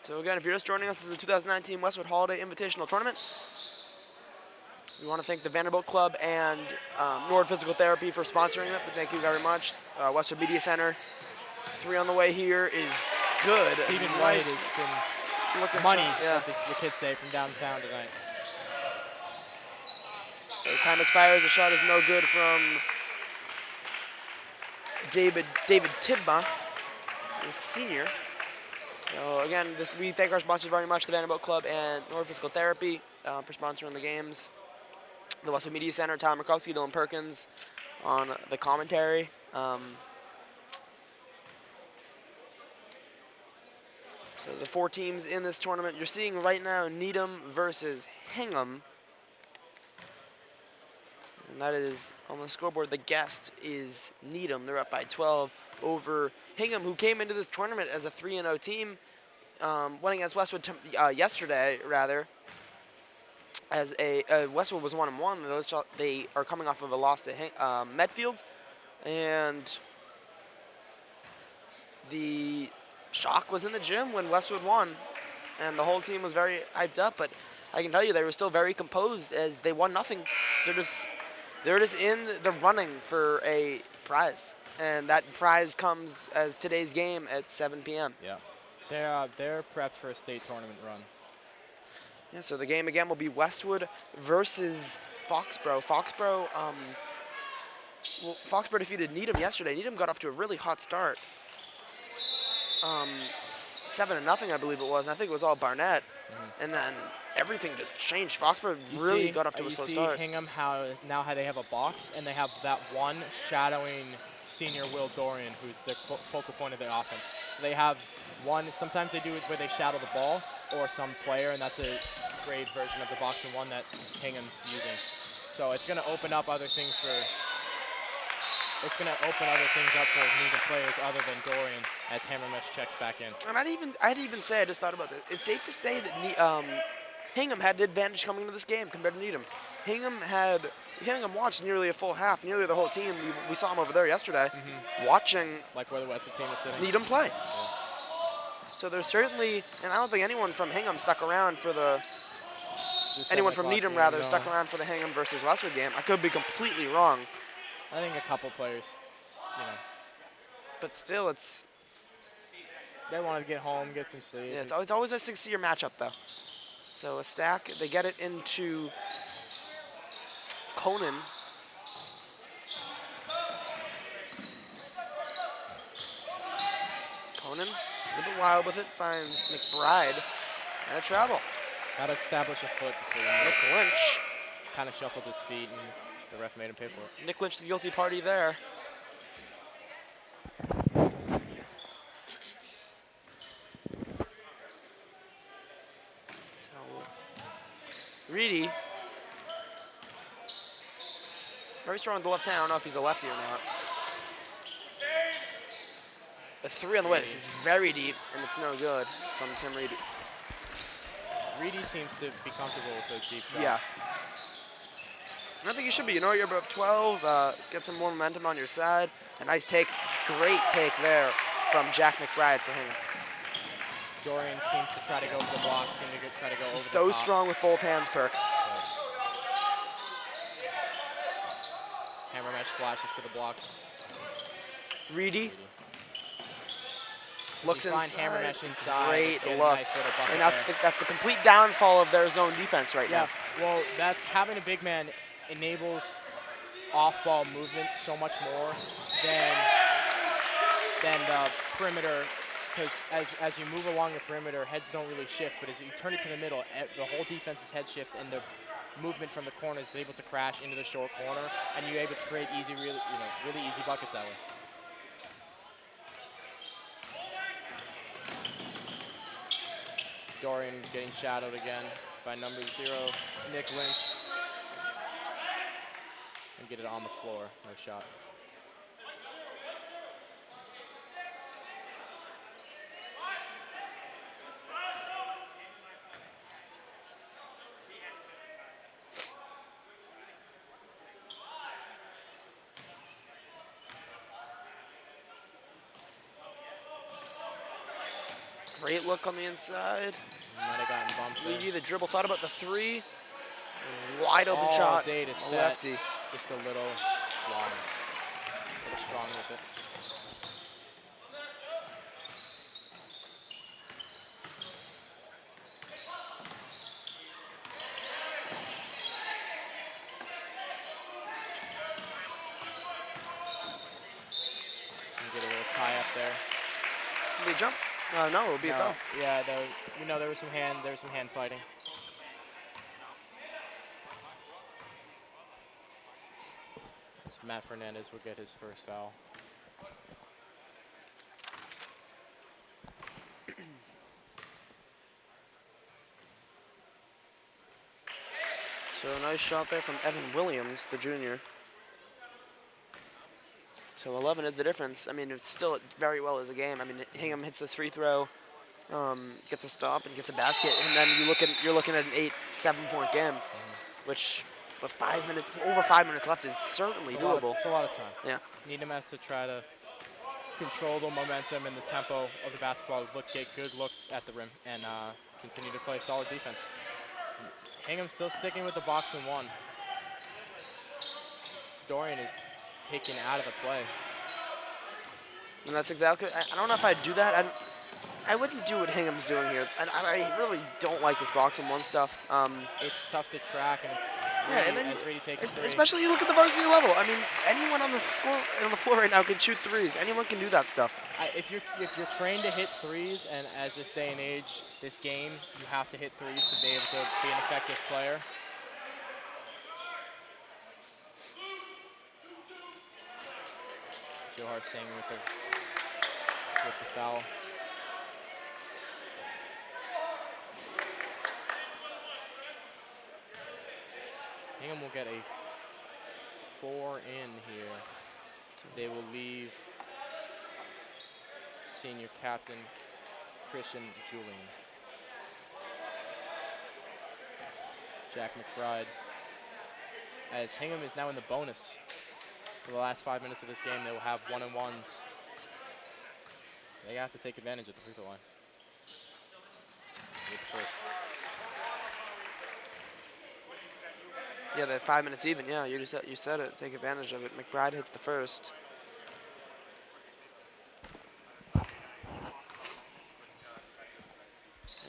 So again, if you're just joining us, this is the 2019 Westwood Holiday Invitational Tournament. We want to thank the Vanderbilt Club and Nord Physical Therapy for sponsoring it, but thank you very much. Westwood Media Center. 3 on the way here is good. Stephen White has been money, as the kids say, from downtown tonight. So time expires. The shot is no good from David Tidba, the senior. So again, we thank our sponsors very much, the Vanderbilt Club and Nord Physical Therapy, for sponsoring the games. The Westwood Media Center, Tyler Markowski, Dylan Perkins on the commentary. So the 4 teams in this tournament you're seeing right now, Needham versus Hingham. And that is on the scoreboard. The guest is Needham. They're up by 12 over Hingham, who came into this tournament as a 3-0 team, winning against Westwood yesterday, rather. As Westwood was 1-1, they are coming off of a loss to Medfield, and the shock was in the gym when Westwood won, and the whole team was very hyped up. But I can tell you, they were still very composed as they won nothing. They're just in the running for a prize, and that prize comes as today's game at 7 p.m. Yeah, they're prepped for a state tournament run. Yeah, so the game again will be Westwood versus Foxborough. Foxborough defeated Needham yesterday. Needham got off to a really hot start. 7-0, I believe it was. And I think it was all Barnett. And then everything just changed. Foxborough really got off to a slow start. You see Hingham, how they have a box, and they have that one shadowing senior Will Dorian, who's the focal point of their offense. So they have one, sometimes they do it where they shadow the ball, or some player, and that's a grade version of the box and one that Hingham's using. So it's going to open up other things for Needham players other than Dorian as Hammermesh checks back in. And I'd even say, I just thought about this, it's safe to say that Hingham had the advantage coming into this game compared to Needham. Hingham watched nearly a full half, nearly the whole team. We saw them over there yesterday, watching Like where the Westwood team is sitting. Needham play. Yeah. So there's certainly, and I don't think anyone from Hingham stuck around for Just anyone 7 from o'clock Needham game, rather no. stuck around for the Hingham versus Westwood game. I could be completely wrong, I think a couple players, but still, they wanted to get home, get some sleep. yeah, it's always nice to see your matchup though. So a stack, they get it into Conan. Conan, a little bit wild with it, finds McBride and a travel. Got to establish a foot before Nick Lynch. kind of shuffled his feet, and the ref made him pay for it. Nick Lynch, the guilty party there. So, Reedy. Very strong with the left hand. I don't know if he's a lefty or not. A 3 on the way. This is very deep, and it's no good from Tim Reedy. Reedy seems to be comfortable with those deep shots. Yeah. And I think you should be. You know, you're above 12. Get some more momentum on your side. A nice take. Great take there from Jack McBride for Hingham. Dorian seems to try to go for the block, try to go over He's the so top. strong with both hands, Perk. Hammer mesh flashes to the block. Reedy looks Find inside. hammer mesh inside. Great get a look. nice little bucket And there. that's the complete downfall of their zone defense right Yeah, now. well, that's having a big man enables off-ball movement so much more than the perimeter, because as you move along the perimeter, heads don't really shift, but as you turn it to the middle, the whole defense's head shift, and the movement from the corner is able to crash into the short corner, and you're able to create really easy buckets that way. Dorian getting shadowed again by number 0, Nick Lynch. And get it on the floor, no shot. Great look on the inside. Might have gotten bumped there. Reedy, the dribble, thought about the 3. Wide open All shot. day to A set. lefty. Just a little long, a little strong with it. And get a little tie up there. Will be a jump? No, it'll be a foul. Yeah, there was some hand fighting. So Matt Fernandez will get his first foul. So a nice shot there from Evan Williams, the junior. So 11 is the difference. I mean, it's still very well as a game. I mean, Hingham hits this free throw, gets a stop, and gets a basket, and then you're looking at an 8-7 point game, which with over 5 minutes left is certainly doable. It's a lot of time. Yeah. Needham has to try to control the momentum and the tempo of the basketball, get good looks at the rim, and continue to play solid defense. Hingham still sticking with the box and 1. Dorian is taken out of the play. And that's exactly, I don't know if I'd do that. I wouldn't do what Hingham's doing here. I really don't like this box and 1 stuff. It's tough to track, and it's Yeah, and then as Reedy takes a 3. especially you look at the varsity level. I mean, anyone on the floor right now can shoot 3s. Anyone can do that stuff. If you're trained to hit 3s, and as this day and age, this game, you have to hit 3s to be able to be an effective player. Johar Singh with the foul. Hingham will get a 4 in here. They will leave senior captain Christian Julian. Jack McBride as Hingham is now in the bonus. For the last 5 minutes of this game, they will have 1-on-1s. They have to take advantage at the free throw line. With the first. Yeah, they're 5 minutes even. Yeah, you said it. Take advantage of it. McBride hits the first. And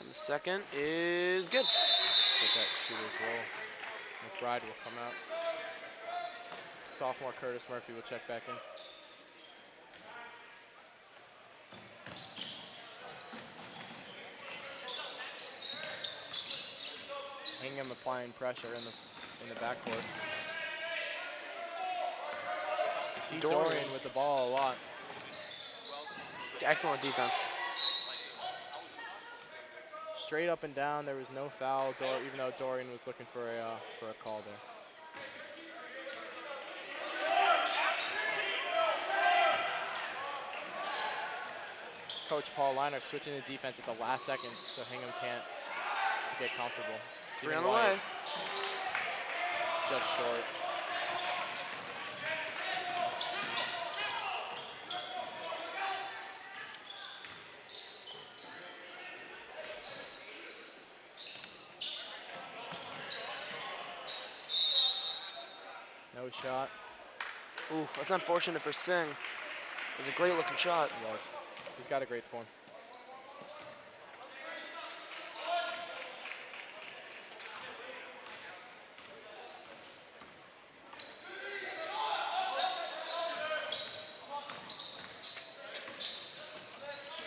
the second is good. Get that shooter's roll. McBride will come out. Sophomore Curtis Murphy will check back in. Hingham applying pressure in the backcourt. You see Dorian with the ball a lot. Excellent defense. Straight up and down, there was no foul, even though Dorian was looking for a call there. Coach Paul Liner switching the defense at the last second, so Hingham can't get comfortable. Three on the way. Just short. No shot. Ooh, that's unfortunate for Singh. It was a great looking shot. It was. He's got a great form.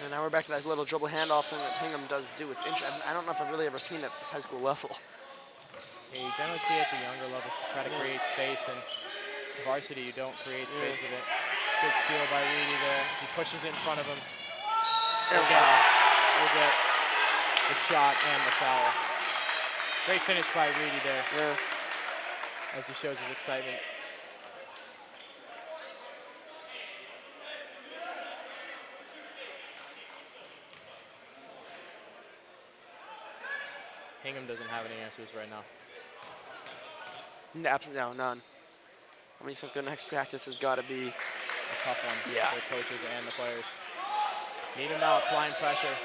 And now we're back to that little dribble handoff thing that Hingham does do. It's interesting. I don't know if I've really ever seen it at this high school level. Yeah, you generally see it at the younger levels to try to create space, and varsity you don't create space with it. Good steal by Reedy there as he pushes it in front of him. We'll get the shot and the foul. Great finish by Reedy there as he shows his excitement. Hingham doesn't have any answers right now. No, none. I mean, I think the next practice has got to be a tough one for the coaches and the players. Needham now applying pressure.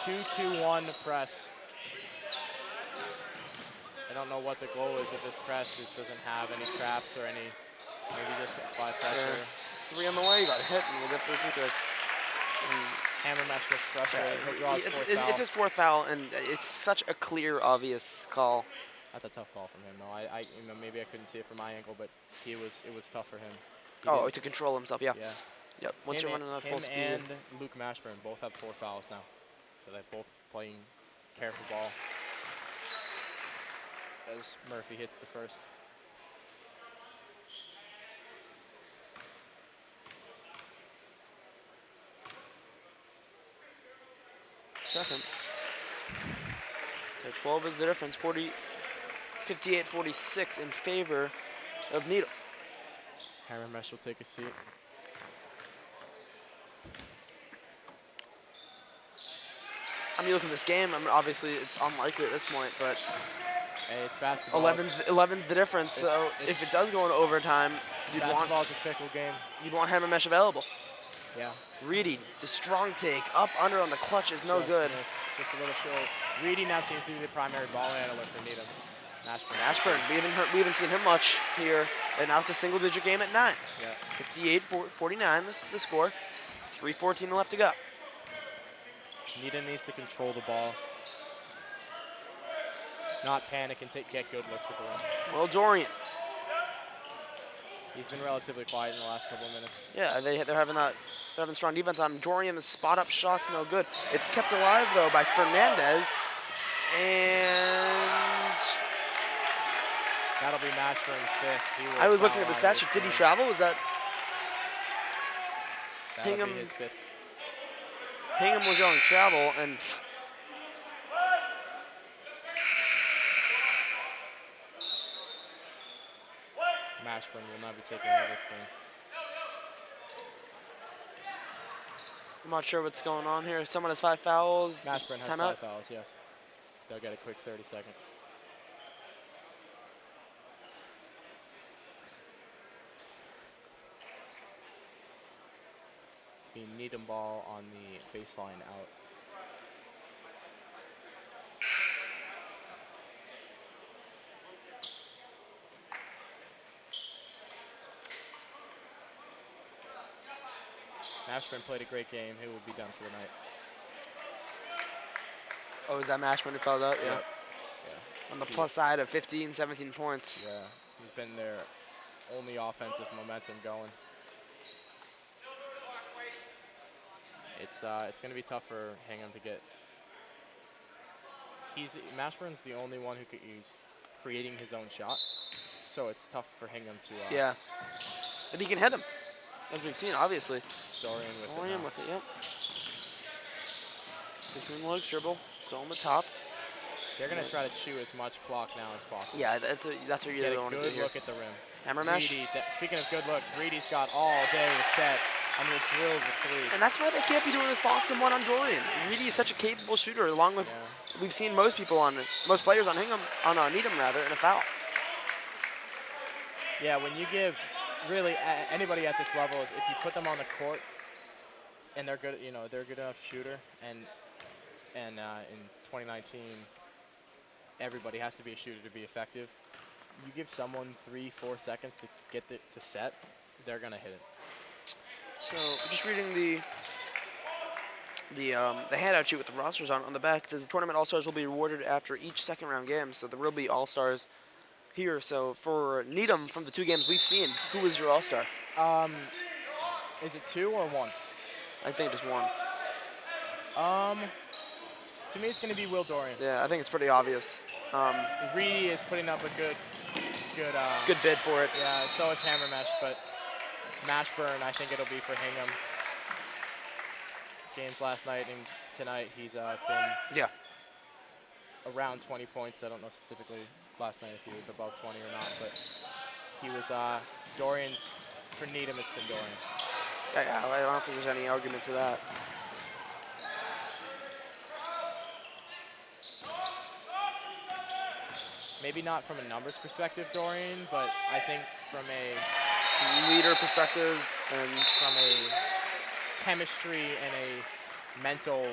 2-2-1 press. I don't know what the goal is of this press. It doesn't have any traps or any, maybe just apply pressure. Three on the way, you got hit, and we'll get through this. Hammermesh looks frustrated. He'll draw his fourth foul. It's his fourth foul, and it's such a clear, obvious call. That's a tough call from him, though. You know, maybe I couldn't see it from my angle, but it was tough for him. To control himself, yeah. Yep. Once you're running at full speed. Him and Luke Mashburn both have 4 fouls now, so they're both playing careful ball. As Murphy hits the first. Second. So 12 is the difference. 58-46 in favor of Needham. Hammermesh will take a seat. I mean, look at this game. I mean, obviously, it's unlikely at this point, but hey, it's basketball. 11's the difference. So if it does go into overtime, basketball's a fickle game. You'd want Hammermesh available. Yeah. Reedy, the strong take, up under on the clutch is no good. Just a little short. Reedy now seems to be the primary ball handler for Needham. Mashburn, we haven't seen him much here, and now it's a single-digit game at 9. Yeah. 58-49 the score. 3:14 left to go. Needham needs to control the ball, not panic and get good looks at the rim. Well, Dorian. He's been relatively quiet in the last couple of minutes. Yeah, they're having strong defense on him. Dorian, the spot-up shot's no good. It's kept alive, though, by Fernandez, and that'll be Mashburn's 5th. I was looking at the stat sheet. Did he travel? Was that Hingham? Be his 5th. Hingham was on travel, and Mashburn will not be taking over this game. I'm not sure what's going on here. Someone has 5 fouls. Mashburn has timeout? 5 fouls, yes. They'll get a quick 30-second. Needham ball on the baseline out. Mashburn played a great game. He will be done for the night. Oh, is that Mashburn who fouled out? Yeah. Yep. Yeah. On the plus side of 15, 17 points. Yeah, he's been their only offensive momentum going. It's going to be tough for Hingham to get. Mashburn's the only one he's creating his own shot, so it's tough for Hingham to. Yeah. But he can hit him, as we've seen, obviously. Dorian with it. Dorian with it, yep. Between legs dribble, still on the top. They're going to try to chew as much clock now as possible. Yeah, that's what you really want to do here. Get a good look at the rim. Hammer mesh. Speaking of good looks, Reedy's got all day set. I mean, it's drilled with three. And that's why they can't be doing this box and one on Dorian. Reedy is such a capable shooter, along with we've seen most players on Hingham, on Needham rather, in a foul. Yeah, when you give really anybody at this level, if you put them on the court and they're good, they're a good enough shooter, and in 2019, everybody has to be a shooter to be effective. You give someone 3-4 seconds to get to set, they're gonna hit it. So just reading the handout sheet with the rosters on the back, it says the tournament all-stars will be rewarded after each second round game. So there will be all-stars here. So for Needham, from the 2 games we've seen, who was your all-star? Is it 2 or 1? I think just 1. To me, it's going to be Will Dorian. Yeah, I think it's pretty obvious. Reedy is putting up a good bid for it. Yeah, so is Hammer Mesh, but Mashburn, I think it'll be for Hingham. Games last night and tonight, he's been around 20 points. I don't know specifically last night if he was above 20 or not, but he was Dorian's. For Needham, it's been Dorian. Yeah, I don't think there's any argument to that. Maybe not from a numbers perspective, Dorian, but I think from a leader perspective and from a chemistry and a mental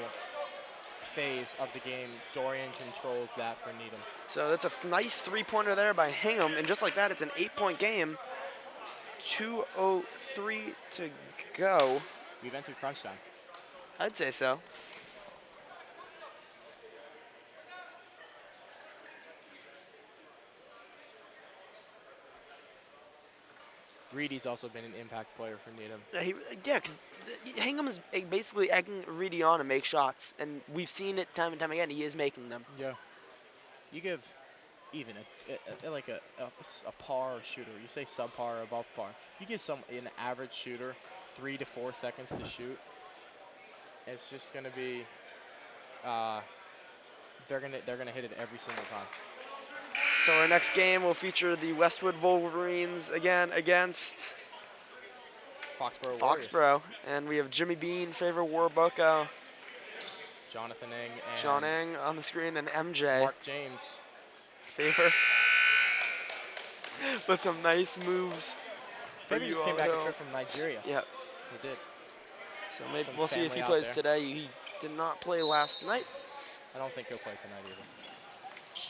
phase of the game, Dorian controls that for Needham. So that's a nice 3-pointer there by Hingham, and just like that, it's an 8-point game. 2:03 to go. We've entered crunch time. I'd say so. Reedy's also been an impact player for Needham. Yeah, because Hingham is basically egging Reedy on to make shots, and we've seen it time and time again. He is making them. Yeah. You give even a par shooter, you say subpar or above par, you give an average shooter 3 to 4 seconds to shoot, it's just going to be, they're gonna hit it every single time. So our next game will feature the Westwood Wolverines again against Foxborough. And we have Jimmy Bean, Favor Warbucko, Jonathan Ng, and Sean Ng on the screen, and MJ. Mark James. Favor. With some nice moves. Favor just came back a trip from Nigeria. Yep. He did. So maybe we'll see if he plays today. He did not play last night. I don't think he'll play tonight either.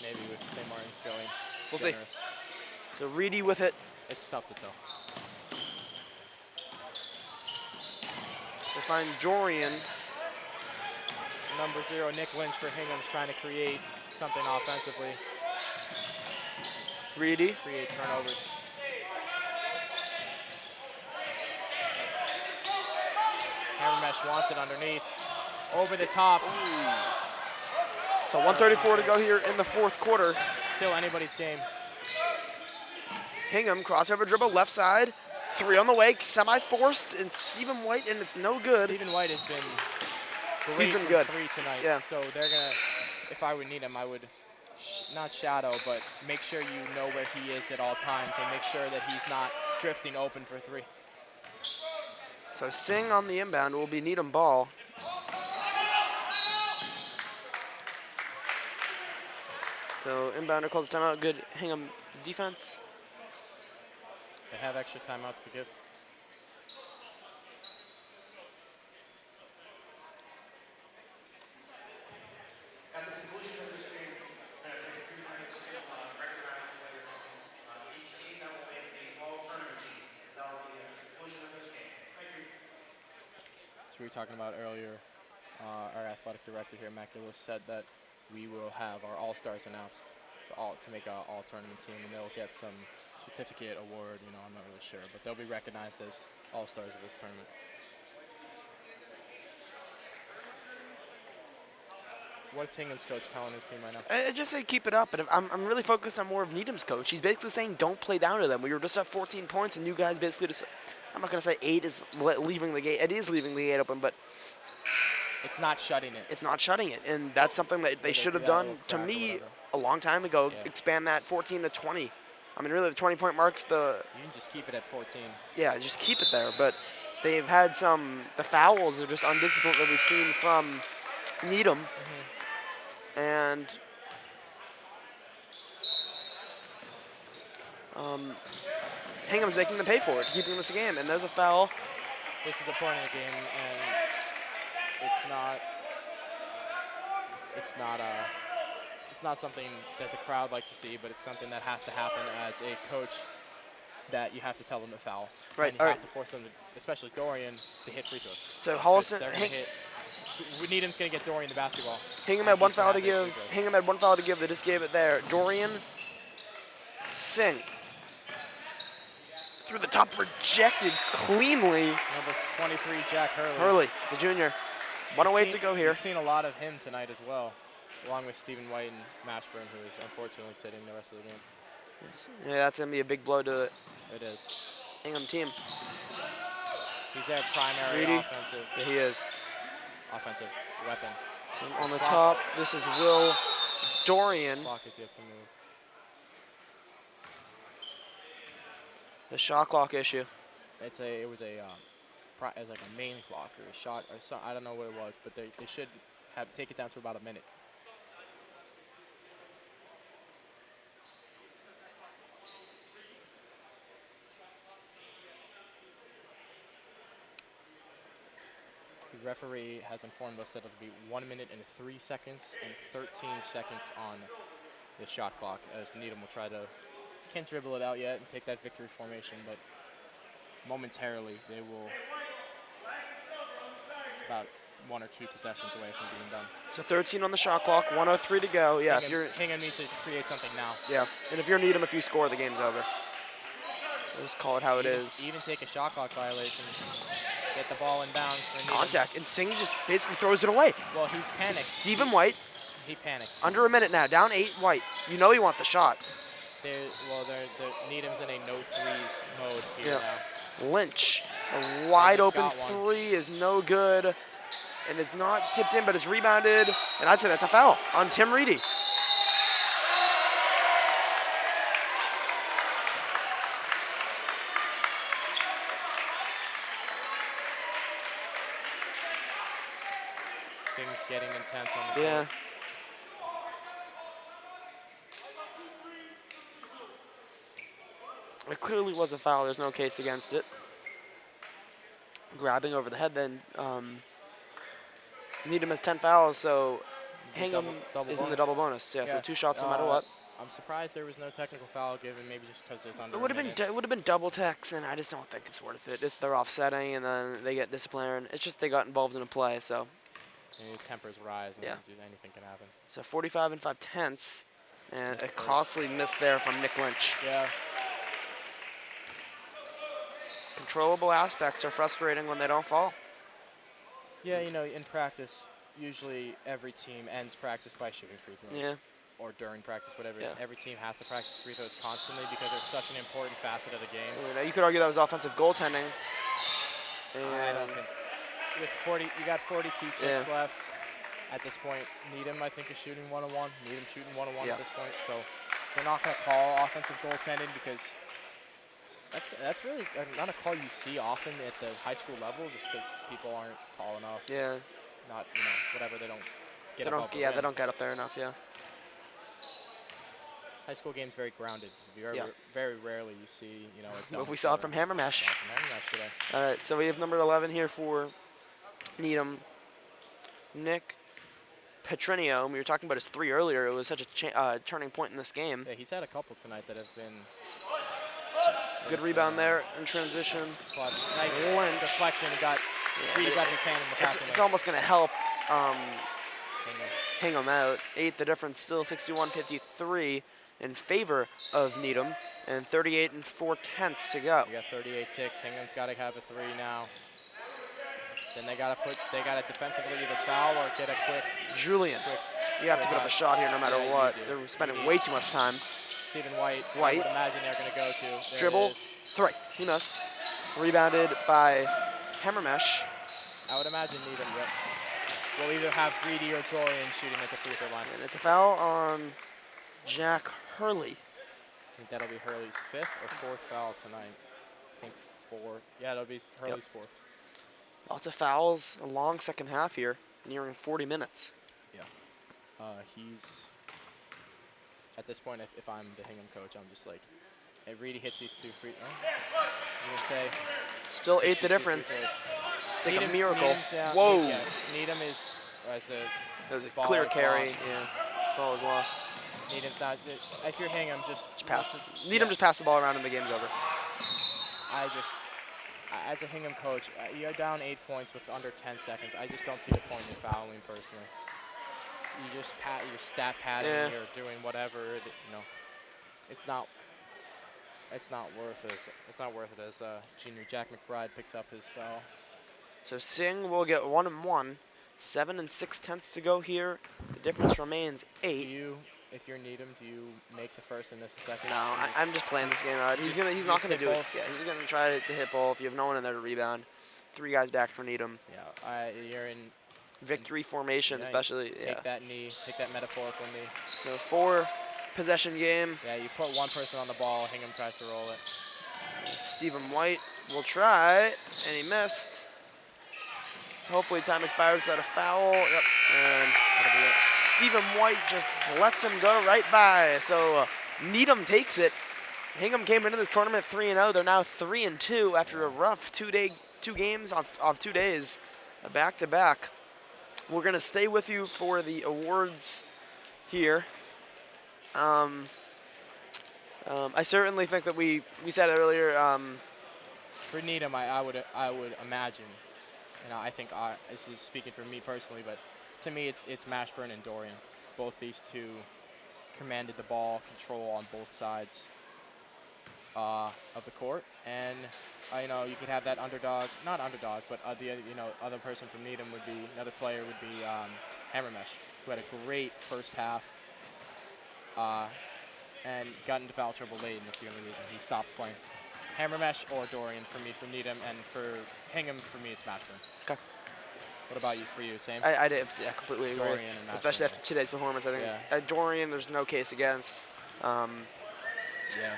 Maybe with St. Martin's feeling We'll generous. See. So Reedy with it. It's tough to tell. We'll find Dorian. Number 0, Nick Lynch for Hingham's trying to create something offensively. Reedy. Create turnovers. Hammer Mesh wants it underneath. Over the top. Ooh. So 1:34 to go here in the 4th quarter. Still anybody's game. Hingham, crossover dribble, left side. 3 on the way, semi-forced, and Stephen White, and it's no good. Stephen White has been great. He's been good. 3 tonight. Yeah. So they're going to, if I would need him, I would not shadow, but make sure you know where he is at all times and make sure that he's not drifting open for 3. So Singh on the inbound will be Needham ball. So inbounder calls a timeout. Good Hingham defense. They have extra timeouts to give. we were talking about earlier, our athletic director here, Matt Gillis, said that we will have our All-Stars announced to make an all-tournament team, and they'll get some certificate award. I'm not really sure, but they'll be recognized as All-Stars of this tournament. What's Hingham's coach telling his team right now? I just say keep it up, but I'm really focused on more of Needham's coach. He's basically saying don't play down to them. We were just at 14 points, and you guys basically just, I'm not going to say 8 is leaving the gate. It is leaving the gate open, but it's not shutting it. It's not shutting it, and that's something that they should have done, to me, a long time ago. Yeah. Expand that 14 to 20. I mean, really, the 20-point mark's the... You can just keep it at 14. Yeah, just keep it there, but they've had the fouls are just undisciplined that we've seen from Needham. And Hingham's making them pay for it, keeping this a game, and there's a foul. This is the point of the game, and it's not something that the crowd likes to see, but it's something that has to happen as a coach, that you have to tell them to foul. Right. And you have to force them, especially Dorian, to hit free throws. So Holliston, Needham's going to get Dorian the basketball. Hingham had one foul to give. Hingham had one foul to give. They just gave it there. Dorian, Singh. Through the top, rejected cleanly. Number 23, Jack Hurley. Hurley, the junior. 1:08 to go here. We've seen a lot of him tonight as well, along with Stephen White and Mashburn, who is unfortunately sitting the rest of the game. Yeah, that's going to be a big blow to it. It is. Hingham team. He's their primary offensive. Yeah, he is. Offensive weapon. So on the top, this is Will Dorian. Clock is yet to move. The shot clock issue. It was like a main clock or a shot or something. I don't know what it was, but they should take it down to about a minute. The referee has informed us that it'll be 1 minute and 3 seconds and 13 seconds on the shot clock, as Needham will try to, can't dribble it out yet and take that victory formation, but momentarily they will, it's about 1 or 2 possessions away from being done. So 13 on the shot clock, 1:03 to go. Yeah, Hingham needs to create something now. Yeah, and if you're Needham, if you score, the game's over. Just call it how it is. Even take a shot clock violation. Get the ball in bounds for Needham. Contact, and Singh just basically throws it away. Well, he panicked. It's Stephen White. He panicked. Under a minute now, down 8 White. You know he wants the shot. Needham's in a no threes mode here now. Lynch, a wide open three is no good. And it's not tipped in, but it's rebounded. And I'd say that's a foul on Tim Reedy. Things getting intense on the court. Yeah. It clearly was a foul. There's no case against it. Grabbing over the head, then Needham has 10 fouls, so Hingham is in the double bonus. Yeah, so 2 shots no matter what. I'm surprised there was no technical foul given, maybe just because it's under. It would have been double techs, and I just don't think it's worth it. They're offsetting, and then they get disciplined. It's just they got involved in a play, so. And tempers rise, and anything can happen. So 45 5/10, and a costly miss there from Nick Lynch. Yeah. Controllable aspects are frustrating when they don't fall. Yeah, in practice, usually every team ends practice by shooting free throws. Yeah. Or during practice, whatever it is. Every team has to practice free throws constantly because they're such an important facet of the game. You could argue that was offensive goaltending. I don't think. You got 42 ticks left at this point. Needham, I think, is shooting 1-on-1. Needham shooting 1-on-1 at this point. So they're not going to call offensive goaltending because that's really not a call you see often at the high school level, just because people aren't tall enough. Yeah. Not whatever, they don't get above the rim. They don't get up there enough. Yeah. High school game's very grounded. Very rarely you see we saw it from Hammer Mash. Today. All right, so we have number 11 here for Needham, Nick Petrinio. We were talking about his 3 earlier. It was such a turning point in this game. Yeah, he's had a couple tonight that have been. Good rebound there in transition. Clutch. Nice deflection. He got Reedy got his hand in the passing It's lane. almost going to help Hingham. Hingham out. 8, the difference still 61-53 in favor of Needham, and 38 4/10 to go. We got 38 ticks. Hingham's got to have a 3 now. Then they got to defensively either foul or get a quick. Julian, you have to put up a shot here no matter what. You do. They're spending way too much time. Stephen White. I White. would imagine they're going to go to. There Dribble, it is. 3. He missed. Rebounded by Hammermesh. I would imagine Needham will either have Reedy or Dorian shooting at the free throw line. And it's a foul on Jack Hurley. I think that'll be Hurley's 5th or 4th foul tonight. I think 4. Yeah, that'll be Hurley's 4th. Lots of fouls, a long second half here, nearing 40 minutes. Yeah. He's, at this point, if I'm the Hingham coach, I'm just like, hey, Reedy hits these 2 free throws. I'm going to say. Still 8 the difference. Take a miracle. Down. Whoa. Yeah, Needham is, as the There's a ball clear is carry. lost. Yeah, ball is lost. Needham's not, if you're Hingham, just Pass. yeah. Needham just passed the ball around and the game's over. As a Hingham coach, you're down 8 points with under 10 seconds. I just don't see the point in fouling personally. You just you're stat padding, you're doing whatever. It's not worth it. It's not worth it as junior Jack McBride picks up his foul. So Singh will get 1 and 1. 7 6/10 to go here. The difference remains 8. If you're Needham, do you make the first and miss the second? No, I'm just playing this game out. He's not gonna do it. Yeah, he's gonna try to hit both. You have no one in there to rebound. 3 guys back for Needham. Yeah, you're in victory formation, especially. Take that knee, take that metaphorical knee. So 4 possession game. Yeah, you put one person on the ball. Hingham tries to roll it. Stephen White will try, and he missed. Hopefully time expires without a foul. Yep, and that'll be it. Stephen White just lets him go right by. So Needham takes it. Hingham came into this tournament 3-0. They're now 3-2 after a rough 2 games of 2 days, back-to-back. We're gonna stay with you for the awards here. I certainly think that we said it earlier. For Needham, I would imagine, and I think this is speaking for me personally, but to me it's Mashburn and Dorian. Both these two commanded the ball control on both sides of the court, and you could have that not underdog, but the other person from Needham would be another player would be Hammermesh, who had a great first half. And got into foul trouble late, and that's the only reason he stopped playing. Hammermesh or Dorian for me for Needham, and for Hingham, for me, it's Mashburn. Okay. What about you? For you, same? I completely agree. Dorian and Mashburn. Especially after today's performance, I think. Dorian, there's no case against. Yeah.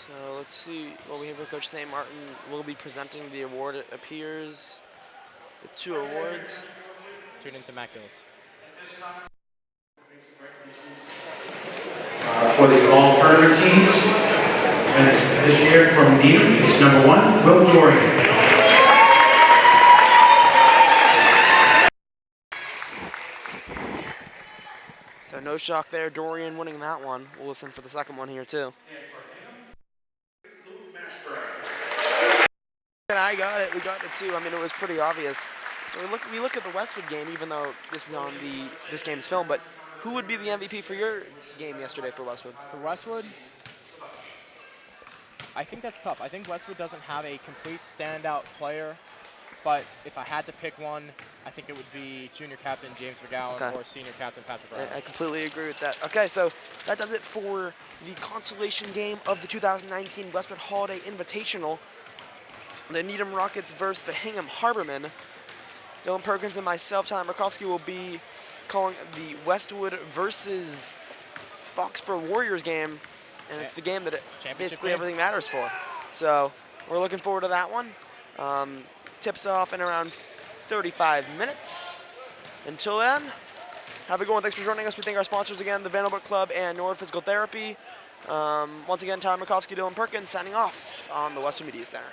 So let's see what we have for Coach St. Martin. Will be presenting the award. It appears the 2 awards. Tune into Matt Gillis. For the all-tournament teams, and this year from Needham, it's number 1, Will Dorian. So no shock there, Dorian winning that one. We'll listen for the second one here too. And I got it. We got the 2. I mean, it was pretty obvious. So we look at the Westwood game, even though this is on this game's film. But who would be the MVP for your game yesterday for Westwood? For Westwood, I think that's tough. I think Westwood doesn't have a complete standout player, but if I had to pick one, I think it would be junior captain James McGowan or senior captain Patrick Brown. I completely agree with that. Okay, so that does it for the consolation game of the 2019 Westwood Holiday Invitational. The Needham Rockets versus the Hingham Harbormen. Dylan Perkins and myself, Tyler Markovsky, will be calling the Westwood versus Foxborough Warriors game, and it's the game that basically everything matters for. So we're looking forward to that one. Tips off in around 35 minutes. Until then, have a good one. Thanks for joining us. We thank our sponsors again, the Vanderbilt Club and Nord Physical Therapy. Once again, Tyler Markovsky, Dylan Perkins signing off on the Westwood Media Center.